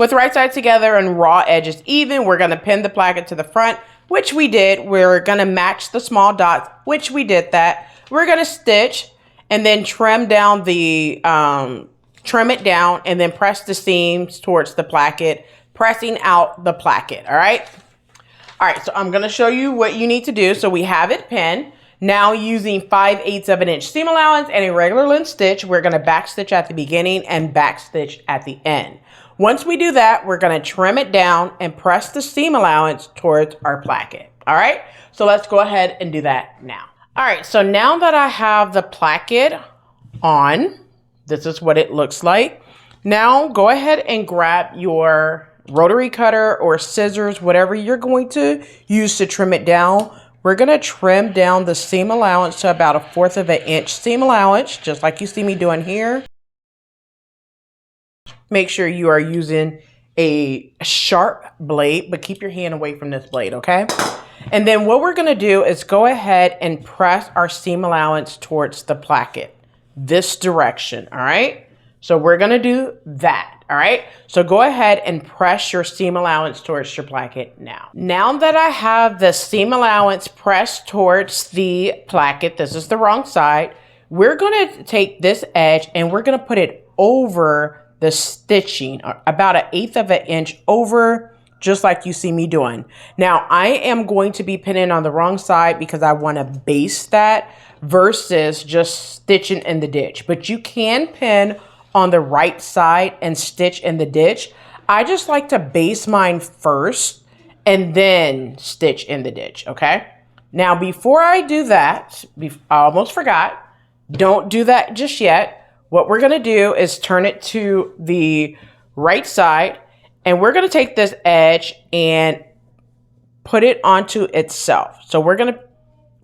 with right sides together and raw edges even, we're going to pin the placket to the front, which we did. We're going to match the small dots, which we did that. We're going to stitch and then trim down the, trim it down and then press the seams towards the placket, pressing out the placket, all right? All right, so I'm going to show you what you need to do. So we have it pinned. Now using 5/8 of an inch seam allowance and a regular length stitch, we're going to back stitch at the beginning and back stitch at the end. Once we do that, we're going to trim it down and press the seam allowance towards our placket. All right, so let's go ahead and do that now. All right, so now that I have the placket on, this is what it looks like. Now go ahead and grab your rotary cutter or scissors, whatever you're going to use to trim it down. We're going to trim down the seam allowance to about 1/4 of an inch seam allowance, just like you see me doing here. Make sure you are using a sharp blade, but keep your hand away from this blade, okay? And then what we're going to do is go ahead and press our seam allowance towards the placket, this direction, all right? So we're going to do that. All right, so go ahead and press your seam allowance towards your placket now. Now that I have the seam allowance pressed towards the placket, this is the wrong side, we're going to take this edge and we're going to put it over the stitching, about 1/8 of an inch over, just like you see me doing. Now, I am going to be pinning on the wrong side because I want to base that versus just stitching in the ditch. But you can pin on the right side and stitch in the ditch. I just like to base mine first and then stitch in the ditch, okay? Now, before I do that, I almost forgot, don't do that just yet. What we're gonna do is turn it to the right side, and we're gonna take this edge and put it onto itself. So we're gonna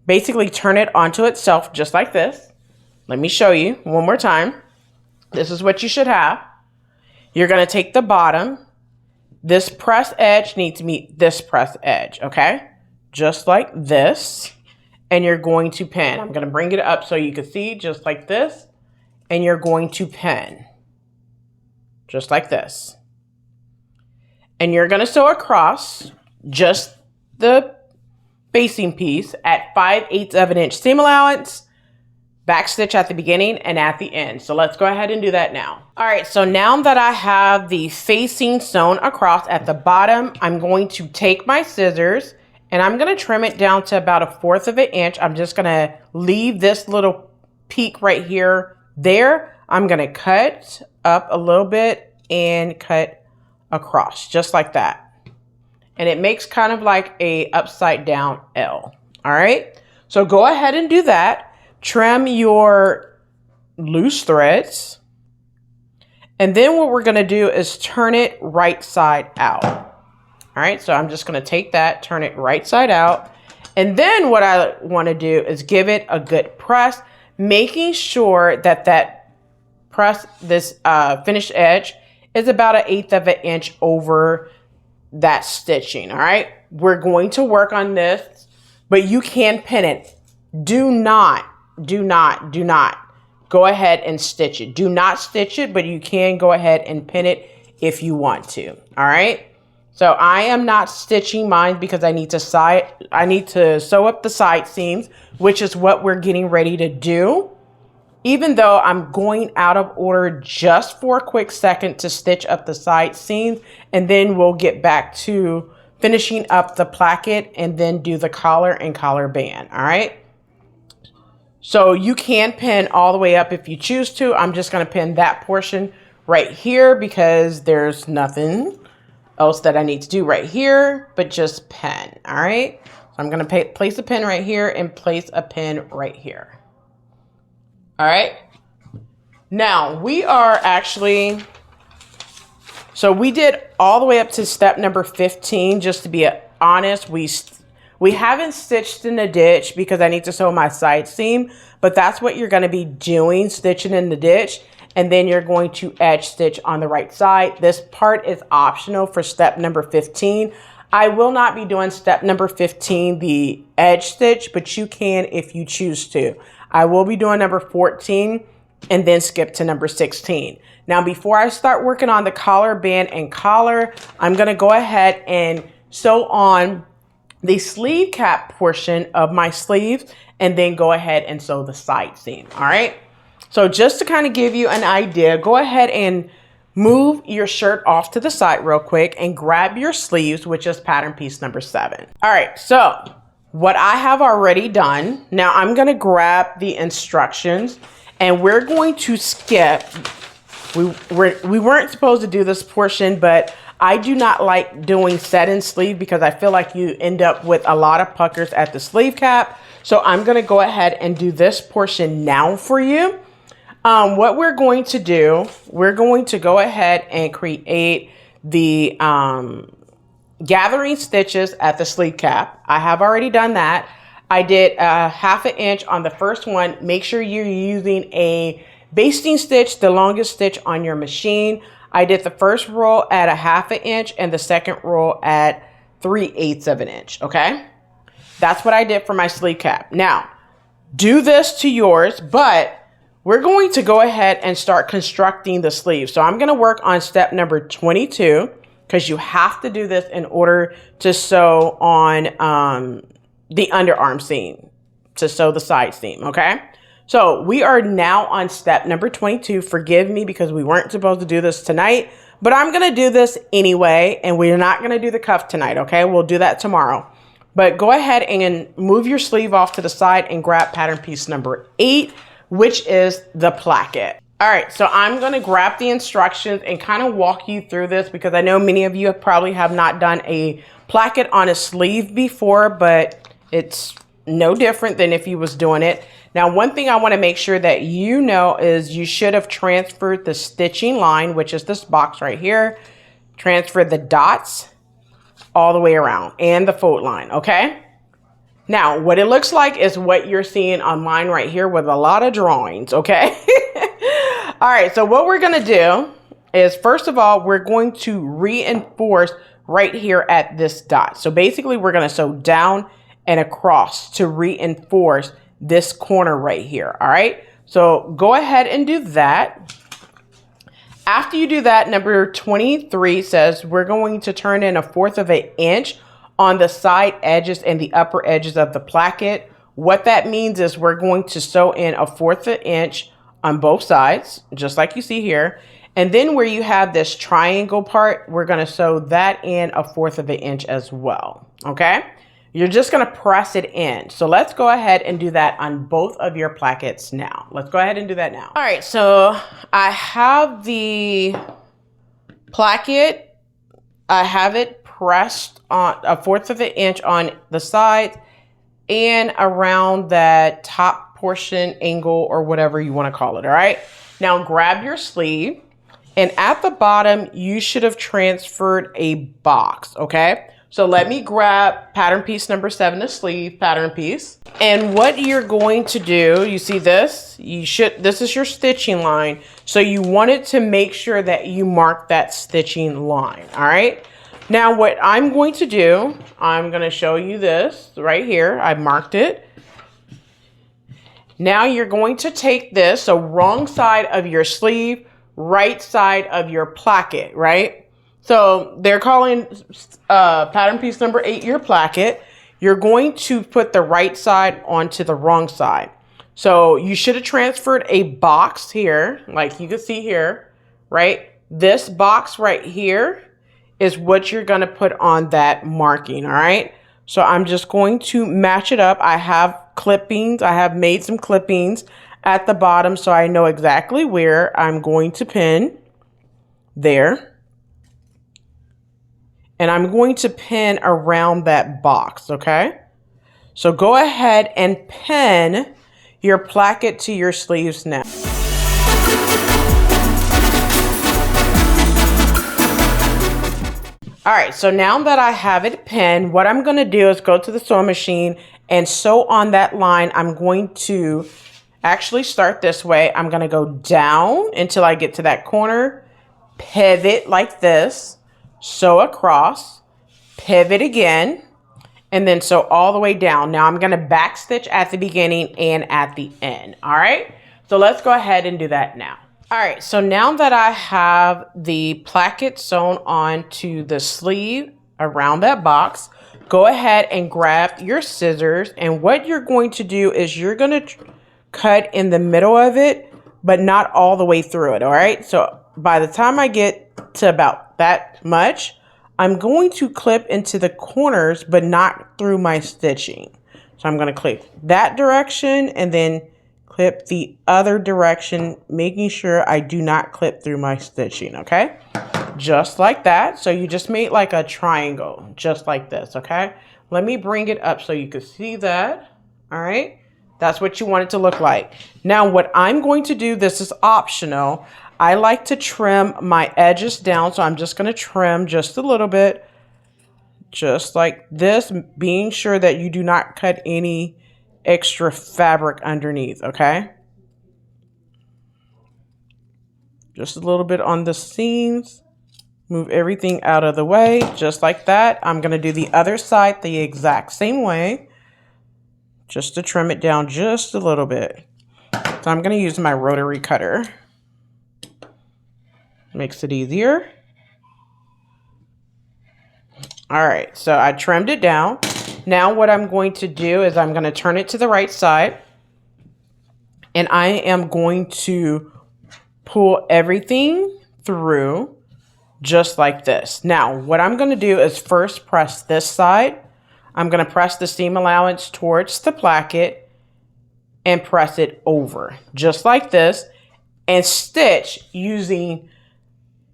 basically turn it onto itself just like this. Let me show you one more time. This is what you should have. You're going to take the bottom. This press edge needs to meet this press edge, okay? Just like this. And you're going to pin. I'm going to bring it up so you can see, just like this. And you're going to pin. Just like this. And you're going to sew across just the basing piece at 5/8 of an inch seam allowance. Back stitch at the beginning and at the end. So let's go ahead and do that now. All right, so now that I have the facing sewn across at the bottom, I'm going to take my scissors and I'm gonna trim it down to about 1/4 of an inch. I'm just gonna leave this little peak right here there. I'm gonna cut up a little bit and cut across, just like that. And it makes kind of like a upside down L, all right? So go ahead and do that. Trim your loose threads. And then what we're going to do is turn it right side out. All right, so I'm just going to take that, turn it right side out. And then what I want to do is give it a good press, making sure that that press, this finished edge, is about 1/8 of an inch over that stitching. All right, we're going to work on this, but you can pin it. Do not go ahead and stitch it. Do not stitch it, but you can go ahead and pin it if you want to. All right. So I am not stitching mine because I need to sew up the side seams, which is what we're getting ready to do. even though I'm going out of order just for a quick second to stitch up the side seams, and then we'll get back to finishing up the placket and then do the collar and collar band. All right. So you can pin all the way up if you choose to. I'm just going to pin that portion right here because there's nothing else that I need to do right here, but just pin. All right. So I'm going to place a pin right here and place a pin right here. All right. Now we are actually, so we did all the way up to step number 15. Just to be honest, we haven't stitched in the ditch because I need to sew my side seam, but that's what you're going to be doing, stitching in the ditch, and then you're going to edge stitch on the right side. This part is optional for step number 15. I will not be doing step number 15, the edge stitch, but you can if you choose to. I will be doing number 14 and then skip to number 16. Now, before I start working on the collar band and collar, I'm going to go ahead and sew on the sleeve cap portion of my sleeves and then go ahead and sew the side seam. All right. So just to kind of give you an idea, go ahead and move your shirt off to the side real quick and grab your sleeves, which is pattern piece number 7. All right. So what I have already done, now I'm going to grab the instructions and we're going to skip. We weren't supposed to do this portion, but I do not like doing set in sleeve because I feel like you end up with a lot of puckers at the sleeve cap. So I'm going to go ahead and do this portion now for you. What we're going to do, we're going to go ahead and create the gathering stitches at the sleeve cap. I have already done that. I did a 1/2 inch on the first one. Make sure you're using a basting stitch, the longest stitch on your machine. I did the first row at a 1/2 inch and the second row at 3/8 of an inch. Okay. That's what I did for my sleeve cap. Now do this to yours, but we're going to go ahead and start constructing the sleeve. So I'm going to work on step number 22 because you have to do this in order to sew on the underarm seam, to sew the side seam. Okay. So we are now on step number 22. Forgive me because we weren't supposed to do this tonight, but I'm going to do this anyway. And we're not going to do the cuff tonight. Okay. We'll do that tomorrow, but go ahead and move your sleeve off to the side and grab pattern piece number 8, which is the placket. All right. So I'm going to grab the instructions and kind of walk you through this because I know many of you probably have not done a placket on a sleeve before, but it's no different than if you was doing it. Now, one thing I want to make sure that you know is you should have transferred the stitching line, which is this box right here. Transfer the dots all the way around and the fold line. Okay. Now, what it looks like is what you're seeing on mine right here with a lot of drawings. Okay. All right. So what we're going to do is, first of all, we're going to reinforce right here at this dot. So basically we're going to sew down and across to reinforce this corner right here. All right. So go ahead and do that. After you do that, number 23 says we're going to turn in a 1/4 of an inch on the side edges and the upper edges of the placket. What that means is we're going to sew in a 1/4 of an inch on both sides, just like you see here. And then where you have this triangle part, we're going to sew that in a 1/4 of an inch as well. Okay. You're just going to press it in. So let's go ahead and do that on both of your plackets now. Let's go ahead and do that now. All right. So I have the placket. I have it pressed on a 1/4 of an inch on the sides and around that top portion angle or whatever you want to call it. All right. Now grab your sleeve, and at the bottom, you should have transferred a box. Okay. So let me grab pattern piece number 7, the sleeve pattern piece. And what you're going to do, you see this? This is your stitching line. So you wanted to make sure that you mark that stitching line. All right. Now what I'm going to do, I'm going to show you this right here. I marked it. Now you're going to take this, so wrong side of your sleeve, right side of your placket, right? So they're calling pattern piece number 8 your placket. You're going to put the right side onto the wrong side. So you should have transferred a box here, like you can see here, right? This box right here is what you're gonna put on that marking, all right? So I'm just going to match it up. I have clippings, I have made some clippings at the bottom so I know exactly where I'm going to pin there. And I'm going to pin around that box, okay? So go ahead and pin your placket to your sleeves now. All right, so now that I have it pinned, what I'm gonna do is go to the sewing machine and sew on that line. I'm going to actually start this way. I'm gonna go down until I get to that corner, pivot like this, sew across, pivot again, and then sew all the way down. Now I'm gonna back stitch at the beginning and at the end, all right? So let's go ahead and do that now. All right, so now that I have the placket sewn onto the sleeve around that box, go ahead and grab your scissors, and what you're going to do is you're gonna cut in the middle of it, but not all the way through it, all right? So by the time I get to about that much, I'm going to clip into the corners, but not through my stitching. So I'm gonna clip that direction and then clip the other direction, making sure I do not clip through my stitching, okay? Just like that. So you just made like a triangle, just like this, okay? Let me bring it up so you can see that, all right? That's what you want it to look like. Now what I'm going to do, this is optional. I like to trim my edges down, so I'm just gonna trim just a little bit, just like this, being sure that you do not cut any extra fabric underneath, okay? Just a little bit on the seams. Move everything out of the way, just like that. I'm gonna do the other side the exact same way, just to trim it down just a little bit. So I'm gonna use my rotary cutter. Makes it easier. All right, so I trimmed it down. Now what I'm going to do is I'm gonna turn it to the right side, and I am going to pull everything through just like this. Now, what I'm gonna do is first press this side. I'm gonna press the seam allowance towards the placket and press it over, just like this, and stitch using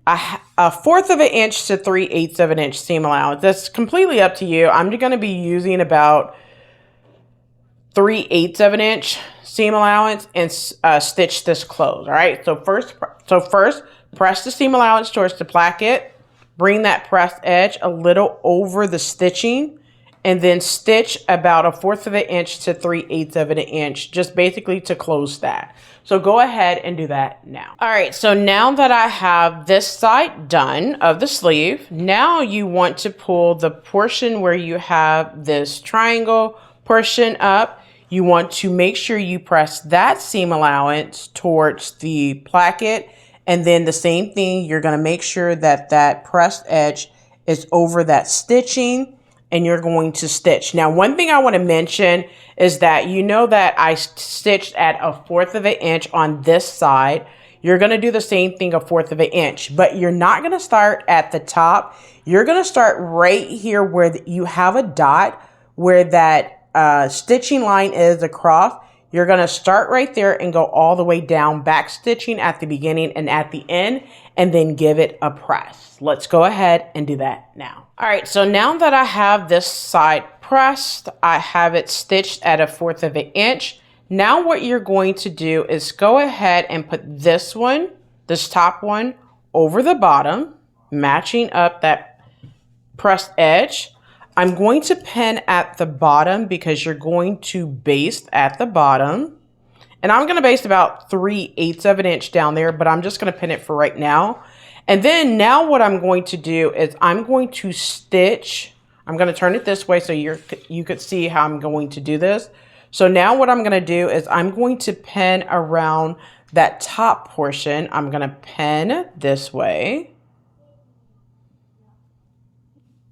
a 1/4 of an inch to 3/8 of an inch seam allowance. That's completely up to you. I'm gonna be using about 3/8 of an inch seam allowance and stitch this close, all right? So first press the seam allowance towards the placket, bring that pressed edge a little over the stitching, and then stitch about a 1/4 of an inch to 3/8 of an inch, just basically to close that. So go ahead and do that now. All right, so now that I have this side done of the sleeve, now you want to pull the portion where you have this triangle portion up. You want to make sure you press that seam allowance towards the placket, and then the same thing, you're gonna make sure that that pressed edge is over that stitching, and you're going to stitch. Now, one thing I want to mention is that you know that I stitched at a 1/4 of an inch on this side. You're going to do the same thing a 1/4 of an inch, but you're not going to start at the top. You're going to start right here where you have a dot where that stitching line is across. You're going to start right there and go all the way down, back stitching at the beginning and at the end, and then give it a press. Let's go ahead and do that now. All right, so now that I have this side pressed, I have it stitched at a 1/4 of an inch. Now what you're going to do is go ahead and put this one, this top one, over the bottom, matching up that pressed edge. I'm going to pin at the bottom because you're going to baste at the bottom. And I'm going to baste about 3/8 of an inch down there, but I'm just going to pin it for right now. And then now what I'm going to do is I'm going to stitch. I'm going to turn it this way so you could see how I'm going to do this. So now what I'm going to do is I'm going to pin around that top portion. I'm going to pin this way.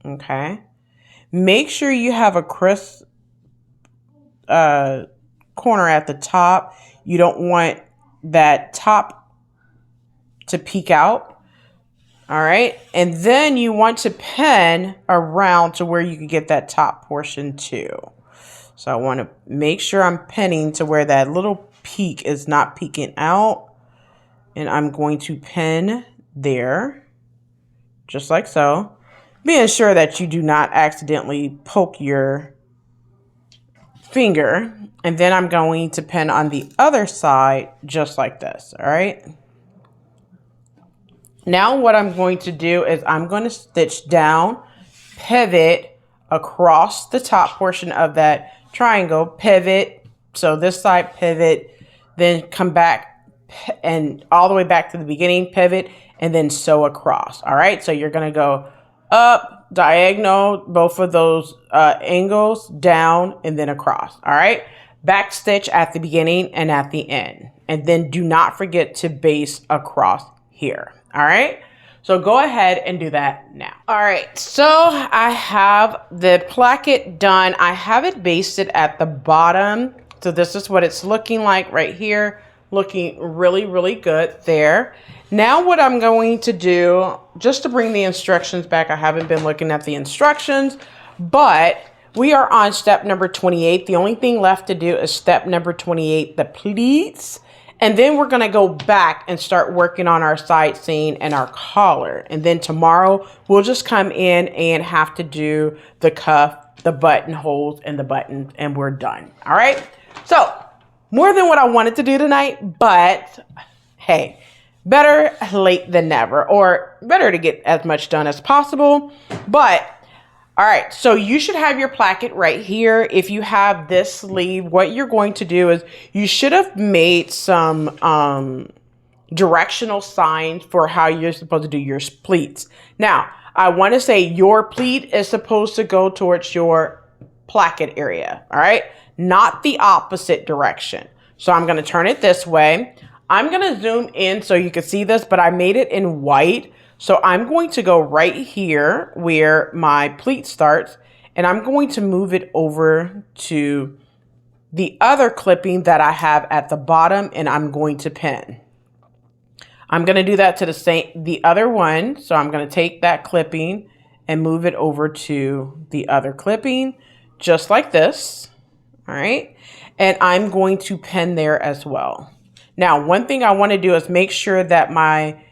Okay. Make sure you have a crisp corner at the top. You don't want that top to peek out. All right. And then you want to pin around to where you can get that top portion too. So I want to make sure I'm pinning to where that little peak is not peeking out. And I'm going to pin there, just like so. Being sure that you do not accidentally poke your finger. And then I'm going to pin on the other side, just like this, all right? Now what I'm going to do is I'm going to stitch down, pivot across the top portion of that triangle, pivot. So this side pivot, then come back and all the way back to the beginning, pivot, and then sew across. All right, so you're going to go up, diagonal, both of those angles, down, and then across. All right, back stitch at the beginning and at the end. And then do not forget to base across here. All right, so go ahead and do that now. All right, so I have the placket done. I have it basted at the bottom. So this is what it's looking like right here. Looking really, really good there. Now what I'm going to do, just to bring the instructions back, I haven't been looking at the instructions, but we are on step number 28. The only thing left to do is step number 28, the pleats. And then we're gonna go back and start working on our side seam and our collar. And then tomorrow we'll just come in and have to do the cuff, the buttonholes, and the buttons, and we're done. All right, so more than what I wanted to do tonight, but hey, better late than never, or better to get as much done as possible. But all right, so you should have your placket right here. If you have this sleeve, what you're going to do is you should have made some directional signs for how you're supposed to do your pleats. Now, I want to say your pleat is supposed to go towards your placket area, all right? Not the opposite direction. So I'm going to turn it this way. I'm going to zoom in so you can see this, but I made it in white. So I'm going to go right here where my pleat starts, and I'm going to move it over to the other clipping that I have at the bottom, and I'm going to pin. I'm going to do that to the other one. So I'm going to take that clipping and move it over to the other clipping, just like this. All right. And I'm going to pin there as well. Now, one thing I want to do is make sure that my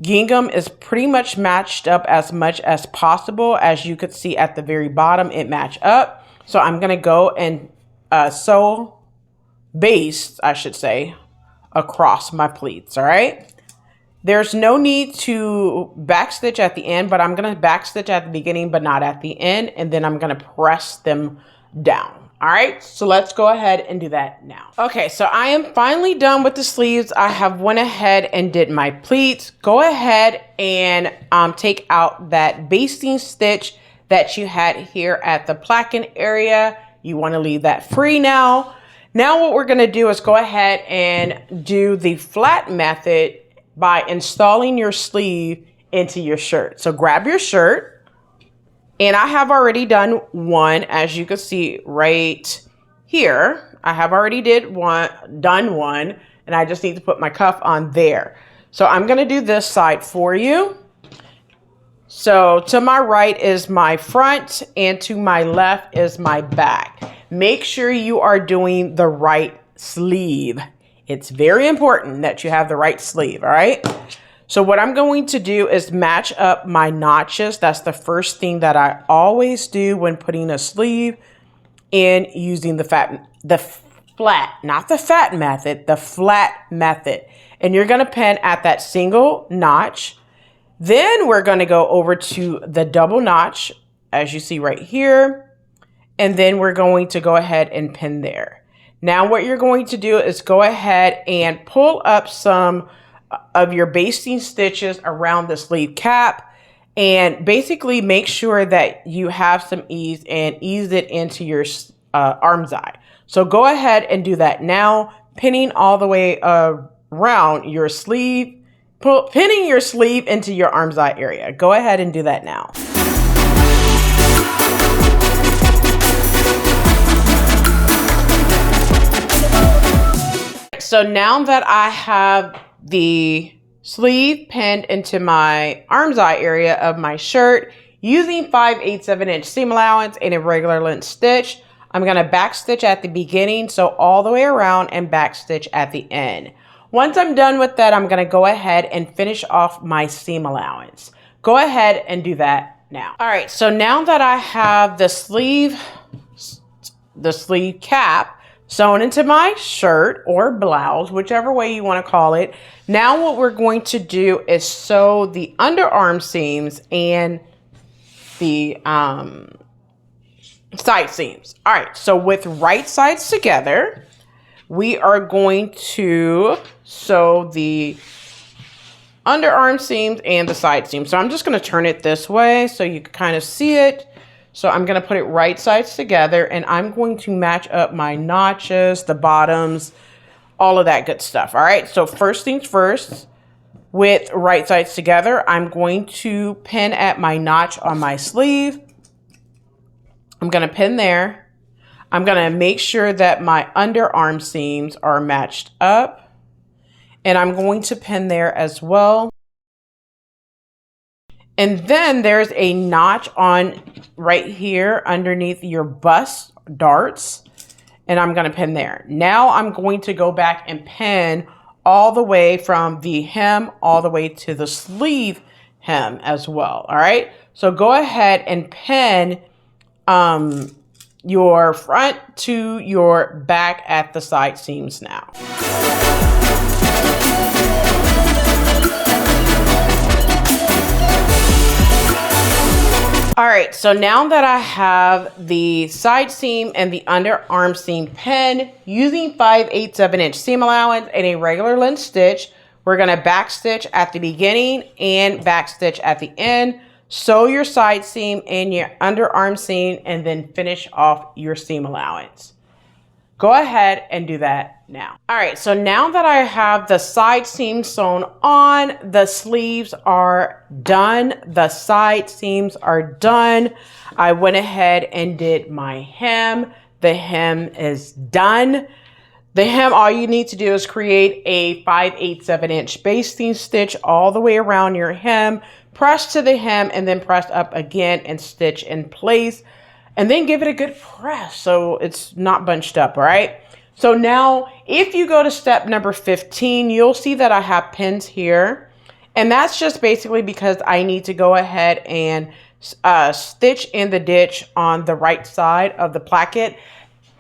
gingham is pretty much matched up as much as possible. As you could see at the very bottom, it matched up. So I'm going to go and sew base, I should say, across my pleats. All right. There's no need to backstitch at the end, but I'm going to backstitch at the beginning, but not at the end. And then I'm going to press them down. All right, so let's go ahead and do that now. Okay, so I am finally done with the sleeves. I have went ahead and did my pleats. Go ahead and take out that basting stitch that you had here at the placket area. You want to leave that free now. Now what we're going to do is go ahead and do the flat method by installing your sleeve into your shirt. So grab your shirt. And I have already done one, as you can see right here. I have already done one, and I just need to put my cuff on there. So I'm going to do this side for you. So to my right is my front, and to my left is my back. Make sure you are doing the right sleeve. It's very important that you have the right sleeve, all right? So what I'm going to do is match up my notches. That's the first thing that I always do when putting a sleeve and using the flat method. And you're going to pin at that single notch. Then we're going to go over to the double notch, as you see right here. And then we're going to go ahead and pin there. Now what you're going to do is go ahead and pull up some of your basting stitches around the sleeve cap, and basically make sure that you have some ease and ease it into your arm's eye. So go ahead and do that now, pinning all the way around your sleeve, pinning your sleeve into your arm's eye area. Go ahead and do that now. so now that I have the sleeve pinned into my arm's eye area of my shirt, using 5/8 inch seam allowance and a regular length stitch, I'm gonna back stitch at the beginning, so all the way around, and back stitch at the end. Once I'm done with that, I'm gonna go ahead and finish off my seam allowance. Go ahead and do that now. All right, so now that I have the sleeve cap sewn into my shirt or blouse, whichever way you want to call it, now what we're going to do is sew the underarm seams and the side seams. All right, so with right sides together, we are going to sew the underarm seams and the side seams. So I'm just going to turn it this way so you can kind of see it. So I'm going to put it right sides together, and I'm going to match up my notches, the bottoms, all of that good stuff. All right, so first things first, with right sides together, I'm going to pin at my notch on my sleeve. I'm going to pin there. I'm going to make sure that my underarm seams are matched up, and I'm going to pin there as well. And then there's a notch on right here underneath your bust darts, and I'm going to pin there. Now I'm going to go back and pin all the way from the hem all the way to the sleeve hem as well. All right, so go ahead and pin your front to your back at the side seams now. All right, so now that I have the side seam and the underarm seam pinned, using 5/8 inch seam allowance and a regular length stitch, we're gonna back stitch at the beginning and back stitch at the end. Sew your side seam and your underarm seam, and then finish off your seam allowance. Go ahead and do that now. All right, so now that I have the side seam sewn on, the sleeves are done, the side seams are done. I went ahead and did my hem. The hem is done. The hem, all you need to do is create a 5/8 inch basting stitch all the way around your hem, press to the hem, and then press up again and stitch in place. And then give it a good press so it's not bunched up, all right? So now, if you go to step number 15, you'll see that I have pins here. And that's just basically because I need to go ahead and stitch in the ditch on the right side of the placket.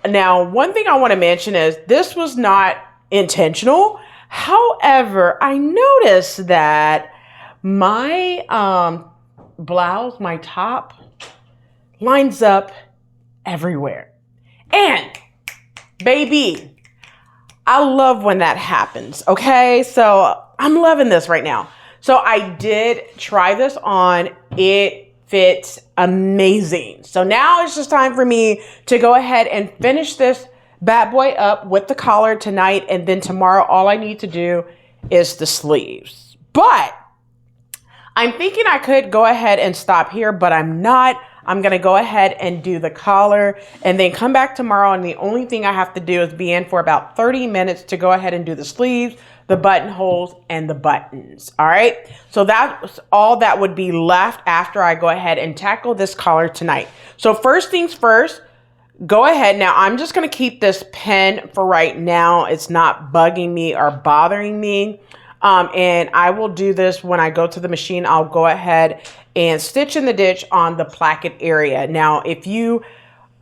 Now, one thing I want to mention is this was not intentional. However, I noticed that my blouse, my top, lines up everywhere. And baby, I love when that happens, okay? So I'm loving this right now. So I did try this on. It fits amazing. So now it's just time for me to go ahead and finish this bad boy up with the collar tonight. And then tomorrow, all I need to do is the sleeves. But I'm thinking I could go ahead and stop here, but I'm not. I'm going to go ahead and do the collar and then come back tomorrow. And the only thing I have to do is be in for about 30 minutes to go ahead and do the sleeves, the buttonholes, and the buttons. All right. So that's all that would be left after I go ahead and tackle this collar tonight. So first things first, go ahead. Now I'm just going to keep this pin for right now. It's not bugging me or bothering me. And I will do this when I go to the machine. I'll go ahead and stitch in the ditch on the placket area. Now, if you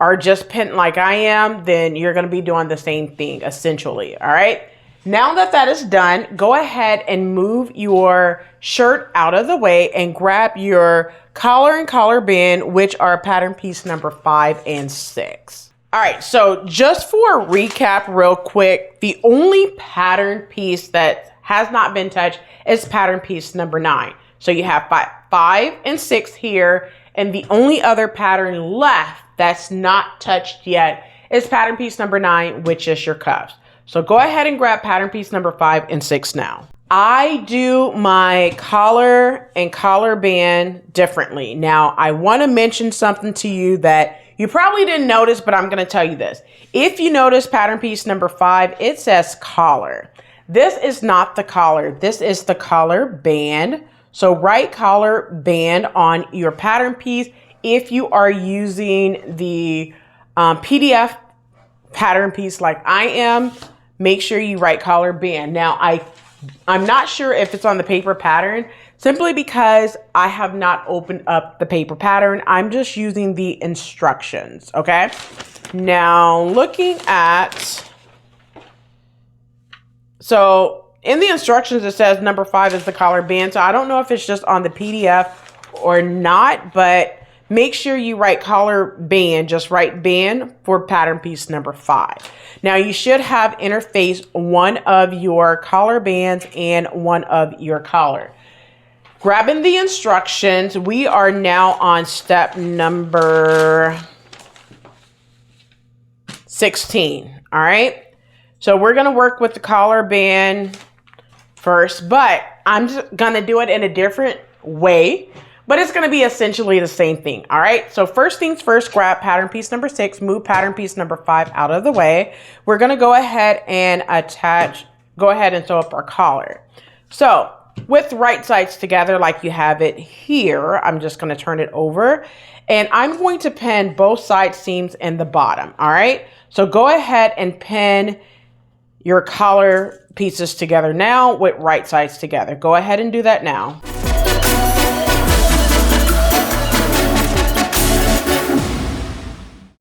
are just pinned like I am, then you're going to be doing the same thing essentially. All right. Now that that is done, go ahead and move your shirt out of the way and grab your collar and collar band, which are pattern piece number 5 and 6. All right. So just for a recap real quick, the only pattern piece that has not been touched is pattern piece number 9. So you have 5 and 6 here, and the only other pattern left that's not touched yet is pattern piece number 9, which is your cuffs. So go ahead and grab pattern piece number 5 and 6 now. I do my collar and collar band differently. Now, I want to mention something to you that you probably didn't notice, but I'm going to tell you this. If you notice pattern piece number 5, it says collar. This is not the collar. This is the collar band. So write collar band on your pattern piece. If you are using the PDF pattern piece like I am, make sure you write collar band. Now, I'm not sure if it's on the paper pattern simply because I have not opened up the paper pattern. I'm just using the instructions, okay? Now, looking at, so in the instructions, it says number 5 is the collar band. So I don't know if it's just on the PDF or not, but make sure you write collar band, just write band for pattern piece number 5. Now you should have interface one of your collar bands and one of your collar. Grabbing the instructions, we are now on step number 16, all right? So we're gonna work with the collar band first, but I'm just gonna do it in a different way. But it's going to be essentially the same thing. All right. So first things first, grab pattern piece number 6, move pattern piece number 5 out of the way. We're going to go ahead and go ahead and sew up our collar. So with right sides together, like you have it here, I'm just going to turn it over and I'm going to pin both side seams in the bottom. All right. So go ahead and pin your collar pieces together now with right sides together. Go ahead and do that now.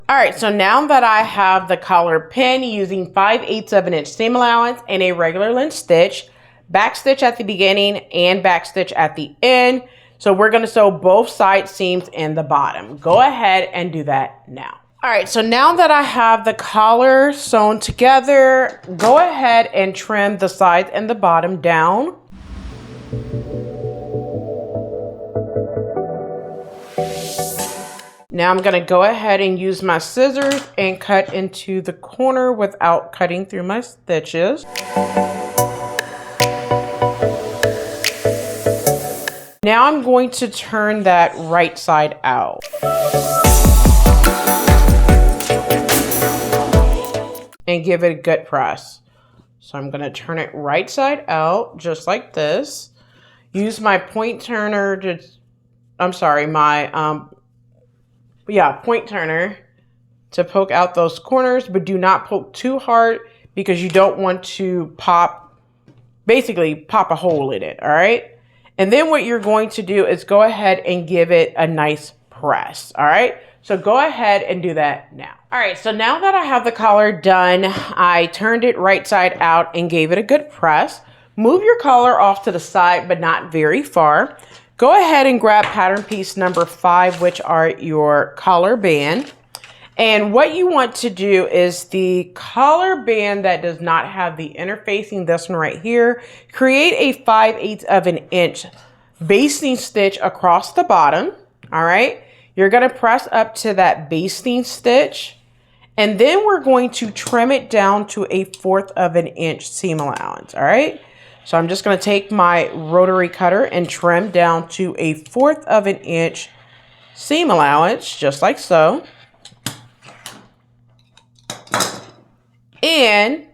All right, so now that I have the collar pin using 5/8 of an inch seam allowance and a regular length stitch, back stitch at the beginning and back stitch at the end. So we're gonna sew both side seams in the bottom. Go ahead and do that now. All right, so now that I have the collar sewn together, go ahead and trim the sides and the bottom down. Now I'm going to go ahead and use my scissors and cut into the corner without cutting through my stitches. Now I'm going to turn that right side out. And give it a good press. So I'm going to turn it right side out just like this. Use my point turner to, point turner to poke out those corners, but do not poke too hard because you don't want to basically pop a hole in it, all right? And then what you're going to do is go ahead and give it a nice press, all right? So go ahead and do that now. All right, so now that I have the collar done, I turned it right side out and gave it a good press. Move your collar off to the side, but not very far. Go ahead and grab pattern piece number 5, which are your collar band. And what you want to do is the collar band that does not have the interfacing, this one right here, create a 5/8 of an inch basting stitch across the bottom, all right? You're gonna press up to that basting stitch, and then we're going to trim it down to a 1/4 of an inch seam allowance, all right? So I'm just going to take my rotary cutter and trim down to a 1/4 of an inch seam allowance, just like so. And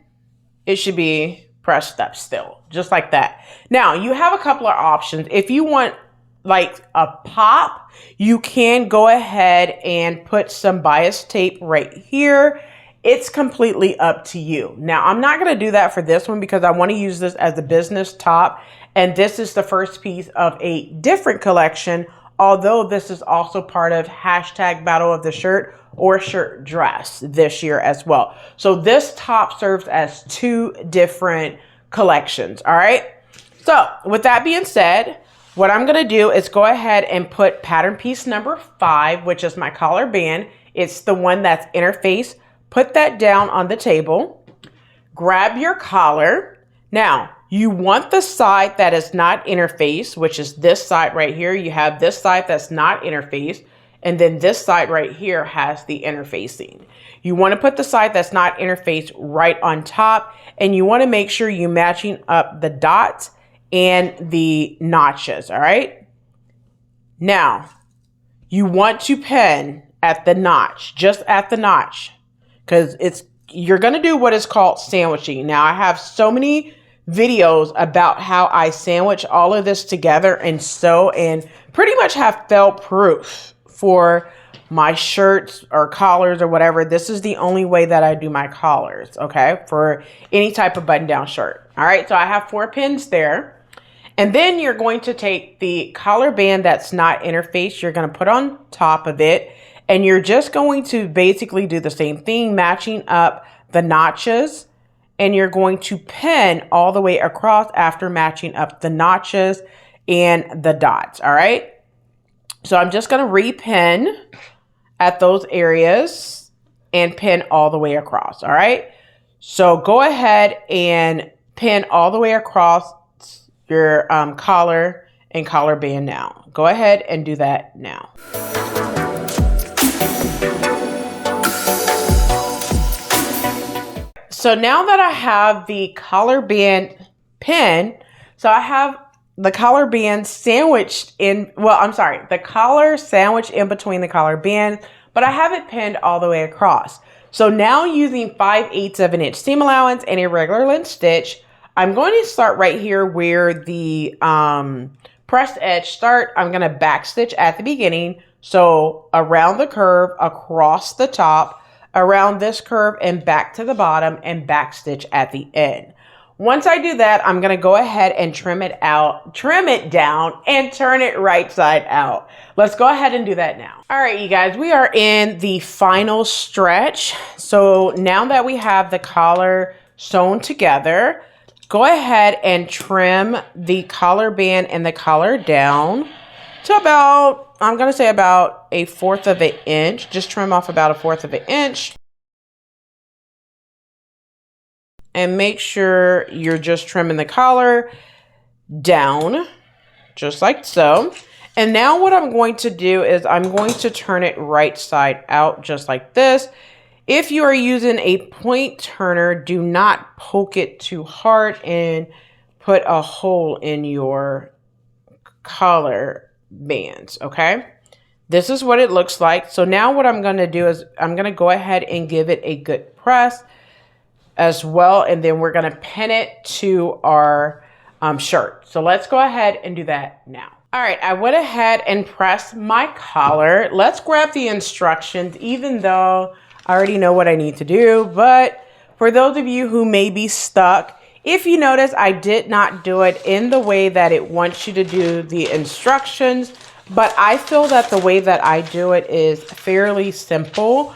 it should be pressed up still, just like that. Now, you have a couple of options. If you want like a pop, you can go ahead and put some bias tape right here. It's completely up to you. Now, I'm not going to do that for this one because I want to use this as a business top. And this is the first piece of a different collection, although this is also part of hashtag Battle of the Shirt or Shirt Dress this year as well. So this top serves as 2 different collections. All right. So with that being said, what I'm going to do is go ahead and put pattern piece number 5, which is my collar band. It's the one that's interfaced. Put that down on the table, grab your collar. Now, you want the side that is not interfaced, which is this side right here. You have this side that's not interfaced, and then this side right here has the interfacing. You want to put the side that's not interfaced right on top, and you want to make sure you're matching up the dots and the notches, all right? Now, you want to pin at the notch, just at the notch, because you're going to do what is called sandwiching. Now, I have so many videos about how I sandwich all of this together and sew, and pretty much have felt proof for my shirts or collars or whatever. This is the only way that I do my collars, okay, for any type of button down shirt. All right, so I have 4 pins there. And then you're going to take the collar band that's not interfaced, you're going to put on top of it, and you're just going to basically do the same thing, matching up the notches, and you're going to pin all the way across after matching up the notches and the dots, all right? So I'm just going to repin at those areas and pin all the way across, all right? So go ahead and pin all the way across your collar and collar band now. Go ahead and do that now. So now that I have the collar band pin, so I have the collar band sandwiched in, well, I'm sorry, the collar sandwiched in between the collar band, but I have it pinned all the way across. So now using 5/8 of an inch seam allowance and a regular length stitch, I'm going to start right here where the pressed edge start. I'm going to back stitch at the beginning. So around the curve, across the top, around this curve, and back to the bottom, and back stitch at the end. Once I do that, I'm going to go ahead and trim it down, and turn it right side out. Let's go ahead and do that now. All right, you guys, we are in the final stretch. So now that we have the collar sewn together, go ahead and trim the collar band and the collar down to about, I'm going to say about 1/4 of an inch. Just trim off about 1/4 of an inch. And make sure you're just trimming the collar down, just like so. And now what I'm going to do is I'm going to turn it right side out, just like this. If you are using a point turner, do not poke it too hard and put a hole in your collar bands, okay? This is what it looks like. So now what I'm going to do is I'm going to go ahead and give it a good press as well, and then we're going to pin it to our shirt. So let's go ahead and do that now. All right, I went ahead and pressed my collar. Let's grab the instructions, even though I already know what I need to do, but for those of you who may be stuck, if you notice, I did not do it in the way that it wants you to do the instructions, but I feel that the way that I do it is fairly simple.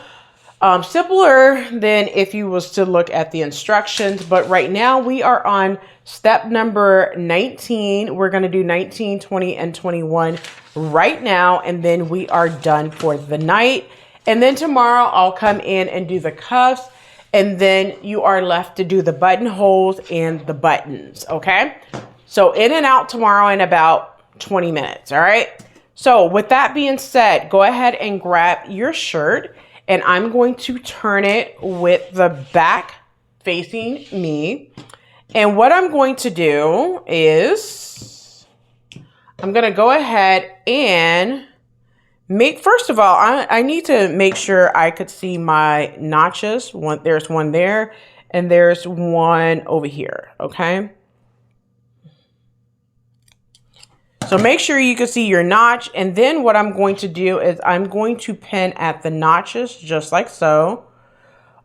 Simpler than if you was to look at the instructions, but right now we are on step number 19. We're going to do 19, 20, and 21 right now, and then we are done for the night. And then tomorrow I'll come in and do the cuffs, and then you are left to do the buttonholes and the buttons, okay? So in and out tomorrow in about 20 minutes, all right? So with that being said, go ahead and grab your shirt, and I'm going to turn it with the back facing me. And what I'm going to do is I'm going to go ahead and first of all, I need to make sure I could see my notches. There's one there, and there's one over here, okay? So make sure you can see your notch, and then what I'm going to do is I'm going to pin at the notches, just like so,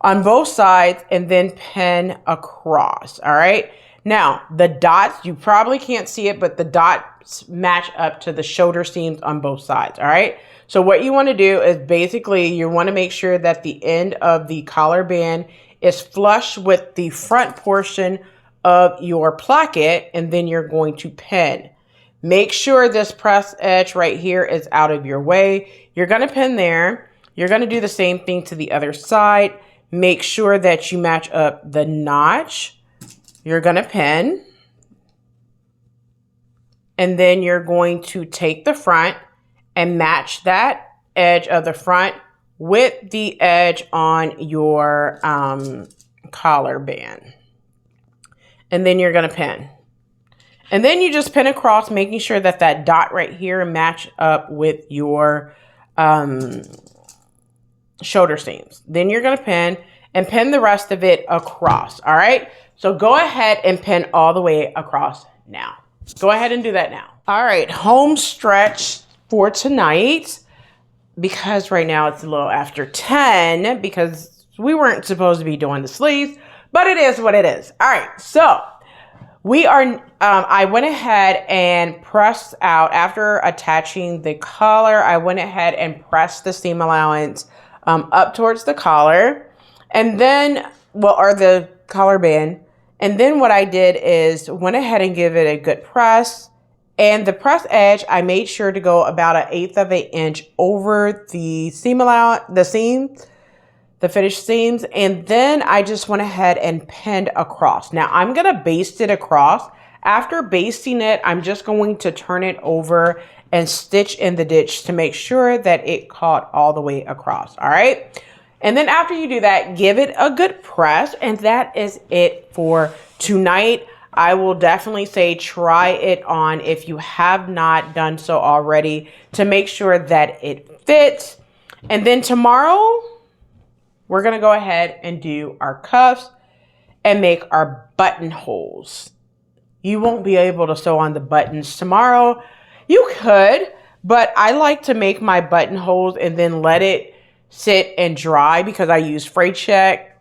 on both sides, and then pin across, all right? Now, the dots, you probably can't see it, but the dots match up to the shoulder seams on both sides, all right? So what you want to do is basically you want to make sure that the end of the collar band is flush with the front portion of your placket, and then you're going to pin. Make sure this press edge right here is out of your way. You're going to pin there. You're going to do the same thing to the other side. Make sure that you match up the notch. You're going to pin. And then you're going to take the front and match that edge of the front with the edge on your collar band. And then you're going to pin. And then you just pin across, making sure that that dot right here match up with your shoulder seams. Then you're going to pin and pin the rest of it across. All right. So go ahead and pin all the way across now. Go ahead and do that now. All right. Home stretch for tonight, because right now it's a little after 10 because we weren't supposed to be doing the sleeves, but it is what it is. All right. So we are, I went ahead and pressed out after attaching the collar. I went ahead and pressed the seam allowance up towards the collar, and then, or the collar band. And then what I did is went ahead and give it a good press. And the press edge, I made sure to go about 1/8 of an inch over the seam allowance, the finished seams. And then I just went ahead and pinned across. Now I'm going to baste it across. After basting it, I'm just going to turn it over and stitch in the ditch to make sure that it caught all the way across. All right. And then after you do that, give it a good press. And that is it for tonight. I will definitely say try it on if you have not done so already to make sure that it fits. And then tomorrow, we're going to go ahead and do our cuffs and make our buttonholes. You won't be able to sew on the buttons tomorrow. You could, but I like to make my buttonholes and then let it sit and dry because I use fray check.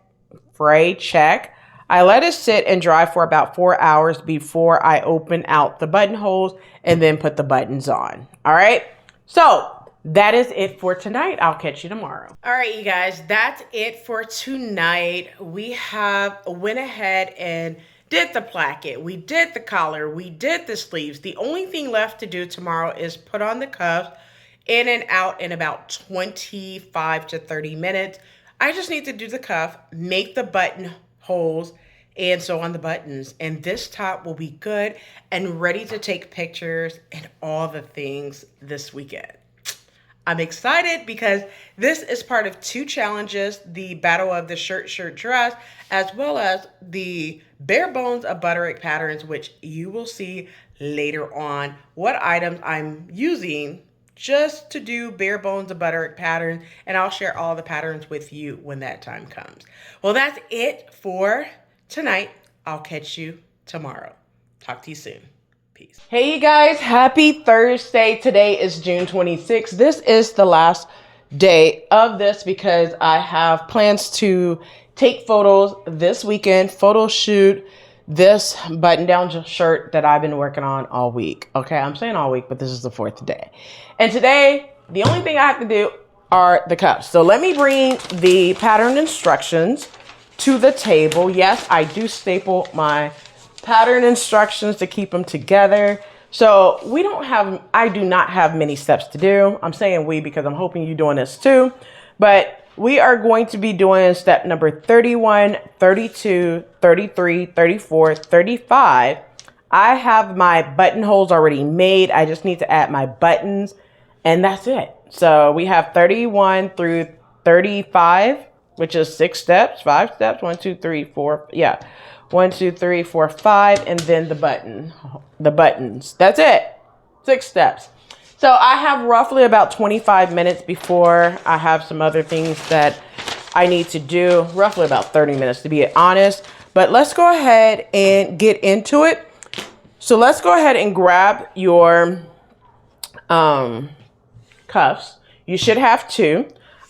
I let it sit and dry for about 4 hours before I open out the buttonholes and then put the buttons on. All right. So that is it for tonight. I'll catch you tomorrow. All right, you guys, that's it for tonight. We went ahead and did the placket. We did the collar. We did the sleeves. The only thing left to do tomorrow is put on the cuffs in and out in about 25 to 30 minutes. I just need to do the cuff, make the buttonholes, and sew on the buttons. And this top will be good and ready to take pictures and all the things this weekend. I'm excited because this is part of 2 challenges, the Battle of the Shirt Dress, as well as the Bare Bones of Butterick patterns, which you will see later on what items I'm using just to do Bare Bones of Butterick patterns, and I'll share all the patterns with you when that time comes. Well, that's it for tonight. I'll catch you tomorrow. Talk to you soon. Peace. Hey, you guys. Happy Thursday. Today is June 26th. This is the last day of this because I have plans to take photos this weekend, photo shoot this button-down shirt that I've been working on all week. Okay, I'm saying all week, but this is the 4th day. And today, the only thing I have to do are the cuffs. So let me bring the pattern instructions to the table. Yes, I do staple my pattern instructions to keep them together. So I do not have many steps to do. I'm saying we because I'm hoping you're doing this too. But we are going to be doing step number 31, 32, 33, 34, 35. I have my buttonholes already made. I just need to add my buttons and that's it. So we have 31 through 35, which is 6 steps, 5 steps, 1, 2, 3, 4. Yeah. 1, 2, 3, 4, 5, and then the buttons. That's it. 6 steps. So I have roughly about 25 minutes before I have some other things that I need to do. Roughly about 30 minutes to be honest. But let's go ahead and get into it. So let's go ahead and grab your cuffs. You should have 2.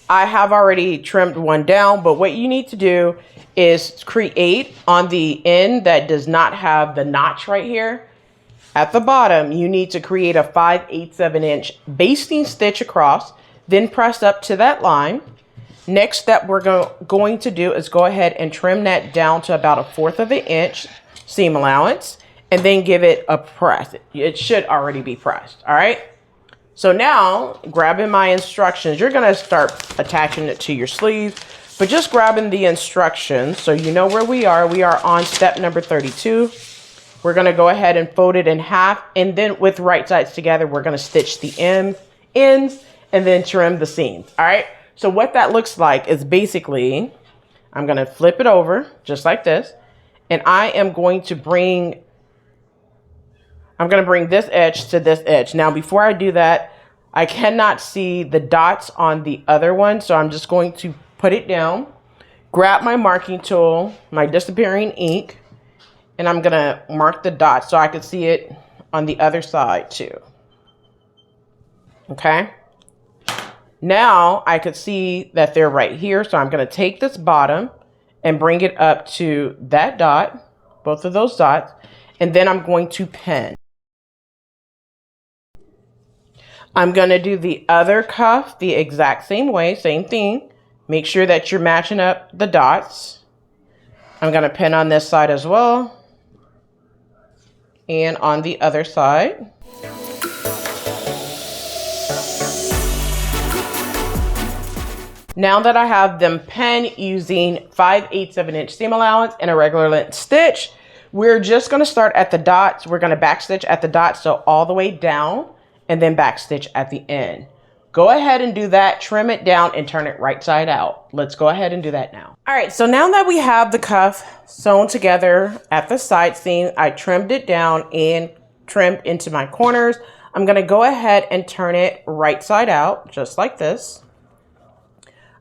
I have already trimmed one down, but what you need to do is create on the end that does not have the notch right here. At the bottom, you need to create a 5/8 of an inch basting stitch across, then press up to that line. Next step we're going to do is go ahead and trim that down to about 1/4 of an inch seam allowance, and then give it a press. It should already be pressed, all right? So now, grabbing my instructions, you're gonna start attaching it to your sleeve, but just grabbing the instructions so you know where we are. We are on step number 32. We're gonna go ahead and fold it in half, and then with right sides together, we're gonna stitch the ends and then trim the seams, all right? So what that looks like is basically, I'm gonna flip it over just like this, and I am going to bring I'm going to bring this edge to this edge. Now, before I do that, I cannot see the dots on the other one. So I'm just going to put it down, grab my marking tool, my disappearing ink, and I'm going to mark the dots so I can see it on the other side too. Okay. Now I could see that they're right here. So I'm going to take this bottom and bring it up to that dot, both of those dots, and then I'm going to pin. I'm going to do the other cuff the exact same way, same thing. Make sure that you're matching up the dots. I'm going to pin on this side as well, and on the other side. Now that I have them pinned using 5/8 of an inch seam allowance and a regular length stitch, we're just going to start at the dots. We're going to back stitch at the dots, so all the way down, and then back stitch at the end. Go ahead and do that, trim it down, and turn it right side out. Let's go ahead and do that now. All right, so now that we have the cuff sewn together at the side seam, I trimmed it down and trimmed into my corners. I'm going to go ahead and turn it right side out, just like this.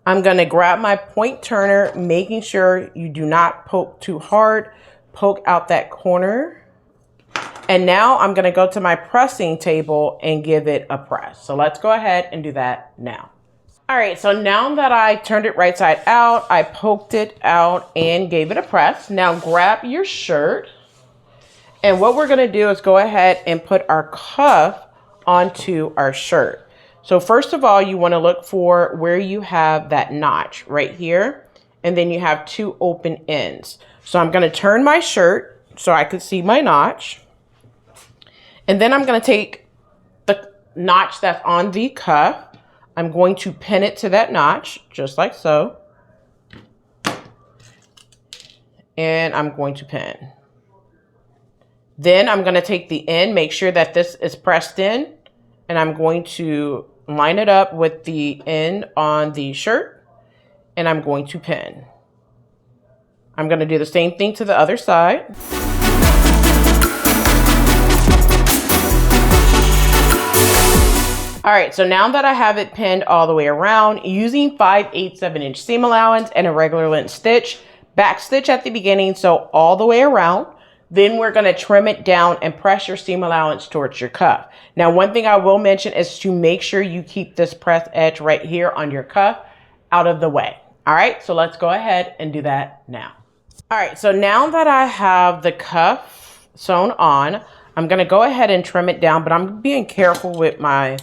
I'm going to grab my point turner, making sure you do not poke too hard. Poke out that corner. And now I'm going to go to my pressing table and give it a press. So let's go ahead and do that now. All right, so now that I turned it right side out, I poked it out and gave it a press. Now grab your shirt. And what we're going to do is go ahead and put our cuff onto our shirt. So first of all, you want to look for where you have that notch right here. And then you have two open ends. So I'm going to turn my shirt so I could see my notch. And then I'm going to take the notch that's on the cuff. I'm going to pin it to that notch, just like so. And I'm going to pin. Then I'm going to take the end, make sure that this is pressed in. And I'm going to line it up with the end on the shirt. And I'm going to pin. I'm going to do the same thing to the other side. All right, so now that I have it pinned all the way around, using 5/8 of an inch seam allowance and a regular length stitch, back stitch at the beginning, so all the way around. Then we're going to trim it down and press your seam allowance towards your cuff. Now, one thing I will mention is to make sure you keep this press edge right here on your cuff out of the way. All right, so let's go ahead and do that now. All right, so now that I have the cuff sewn on, I'm going to go ahead and trim it down, but I'm being careful with my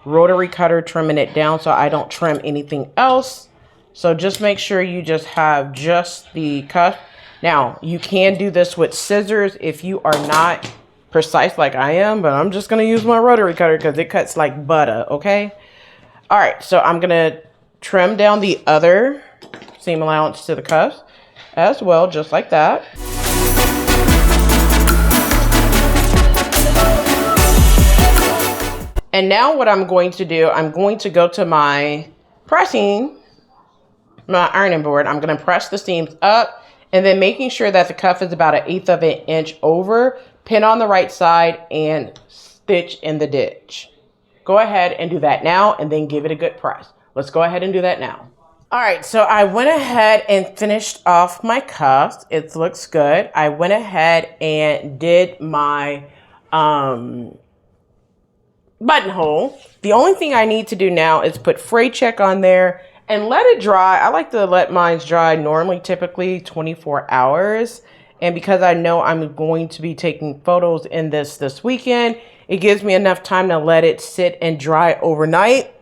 rotary cutter trimming it down so I don't trim anything else. So just make sure you just have just the cuff. Now, you can do this with scissors if you are not precise like I am, but I'm just going to use my rotary cutter because it cuts like butter, okay? All right, so I'm going to trim down the other seam allowance to the cuffs as well, just like that. And now what I'm going to do, I'm going to go to my ironing board. I'm going to press the seams up and then making sure that the cuff is about 1/8 of an inch over, pin on the right side and stitch in the ditch. Go ahead and do that now and then give it a good press. Let's go ahead and do that now. All right, so I went ahead and finished off my cuffs. It looks good. I went ahead and did my buttonhole. The only thing I need to do now is put fray check on there and let it dry. I like to let mine dry normally, typically 24 hours. And because I know I'm going to be taking photos in this weekend, it gives me enough time to let it sit and dry overnight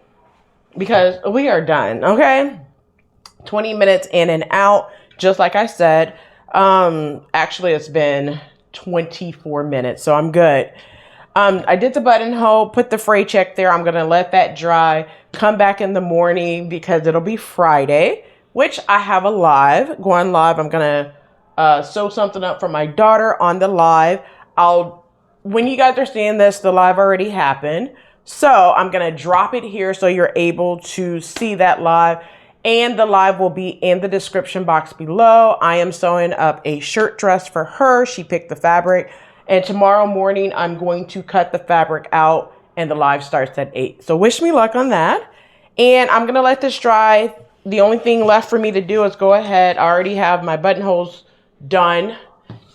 because we are done, okay? 20 minutes in and out, just like I said. Actually, it's been 24 minutes, so I'm good. I did the buttonhole, put the fray check there. I'm going to let that dry, come back in the morning because it'll be Friday, which I have a live, going live. I'm going to sew something up for my daughter on the live. When you guys are seeing this, the live already happened. So I'm going to drop it here so you're able to see that live. And the live will be in the description box below. I am sewing up a shirt dress for her. She picked the fabric. And tomorrow morning, I'm going to cut the fabric out and the live starts at 8. So wish me luck on that. And I'm gonna let this dry. The only thing left for me to do is go ahead. I already have my buttonholes done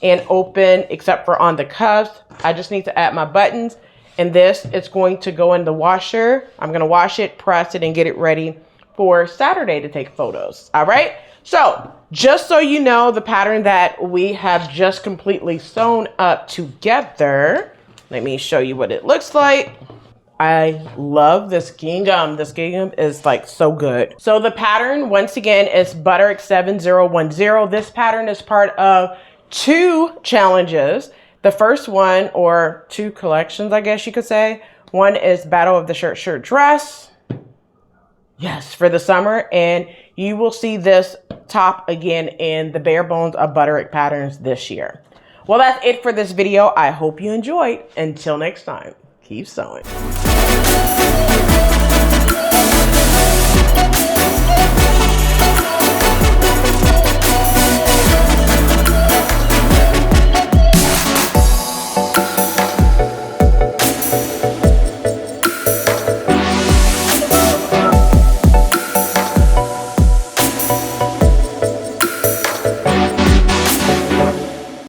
and open, except for on the cuffs. I just need to add my buttons. And this is going to go in the washer. I'm gonna wash it, press it, and get it ready for Saturday to take photos. All right. So just so you know, the pattern that we have just completely sewn up together, let me show you what it looks like. I love this gingham. This gingham is like so good. So the pattern, once again, is Butterick 7010. This pattern is part of 2 challenges. The first one, or 2 collections, I guess you could say. One is Battle of the Shirt Dress. Yes, for the summer. And you will see this top again in the Bare Bones of Butterick patterns this year. Well, that's it for this video. I hope you enjoyed. Until next time, keep sewing.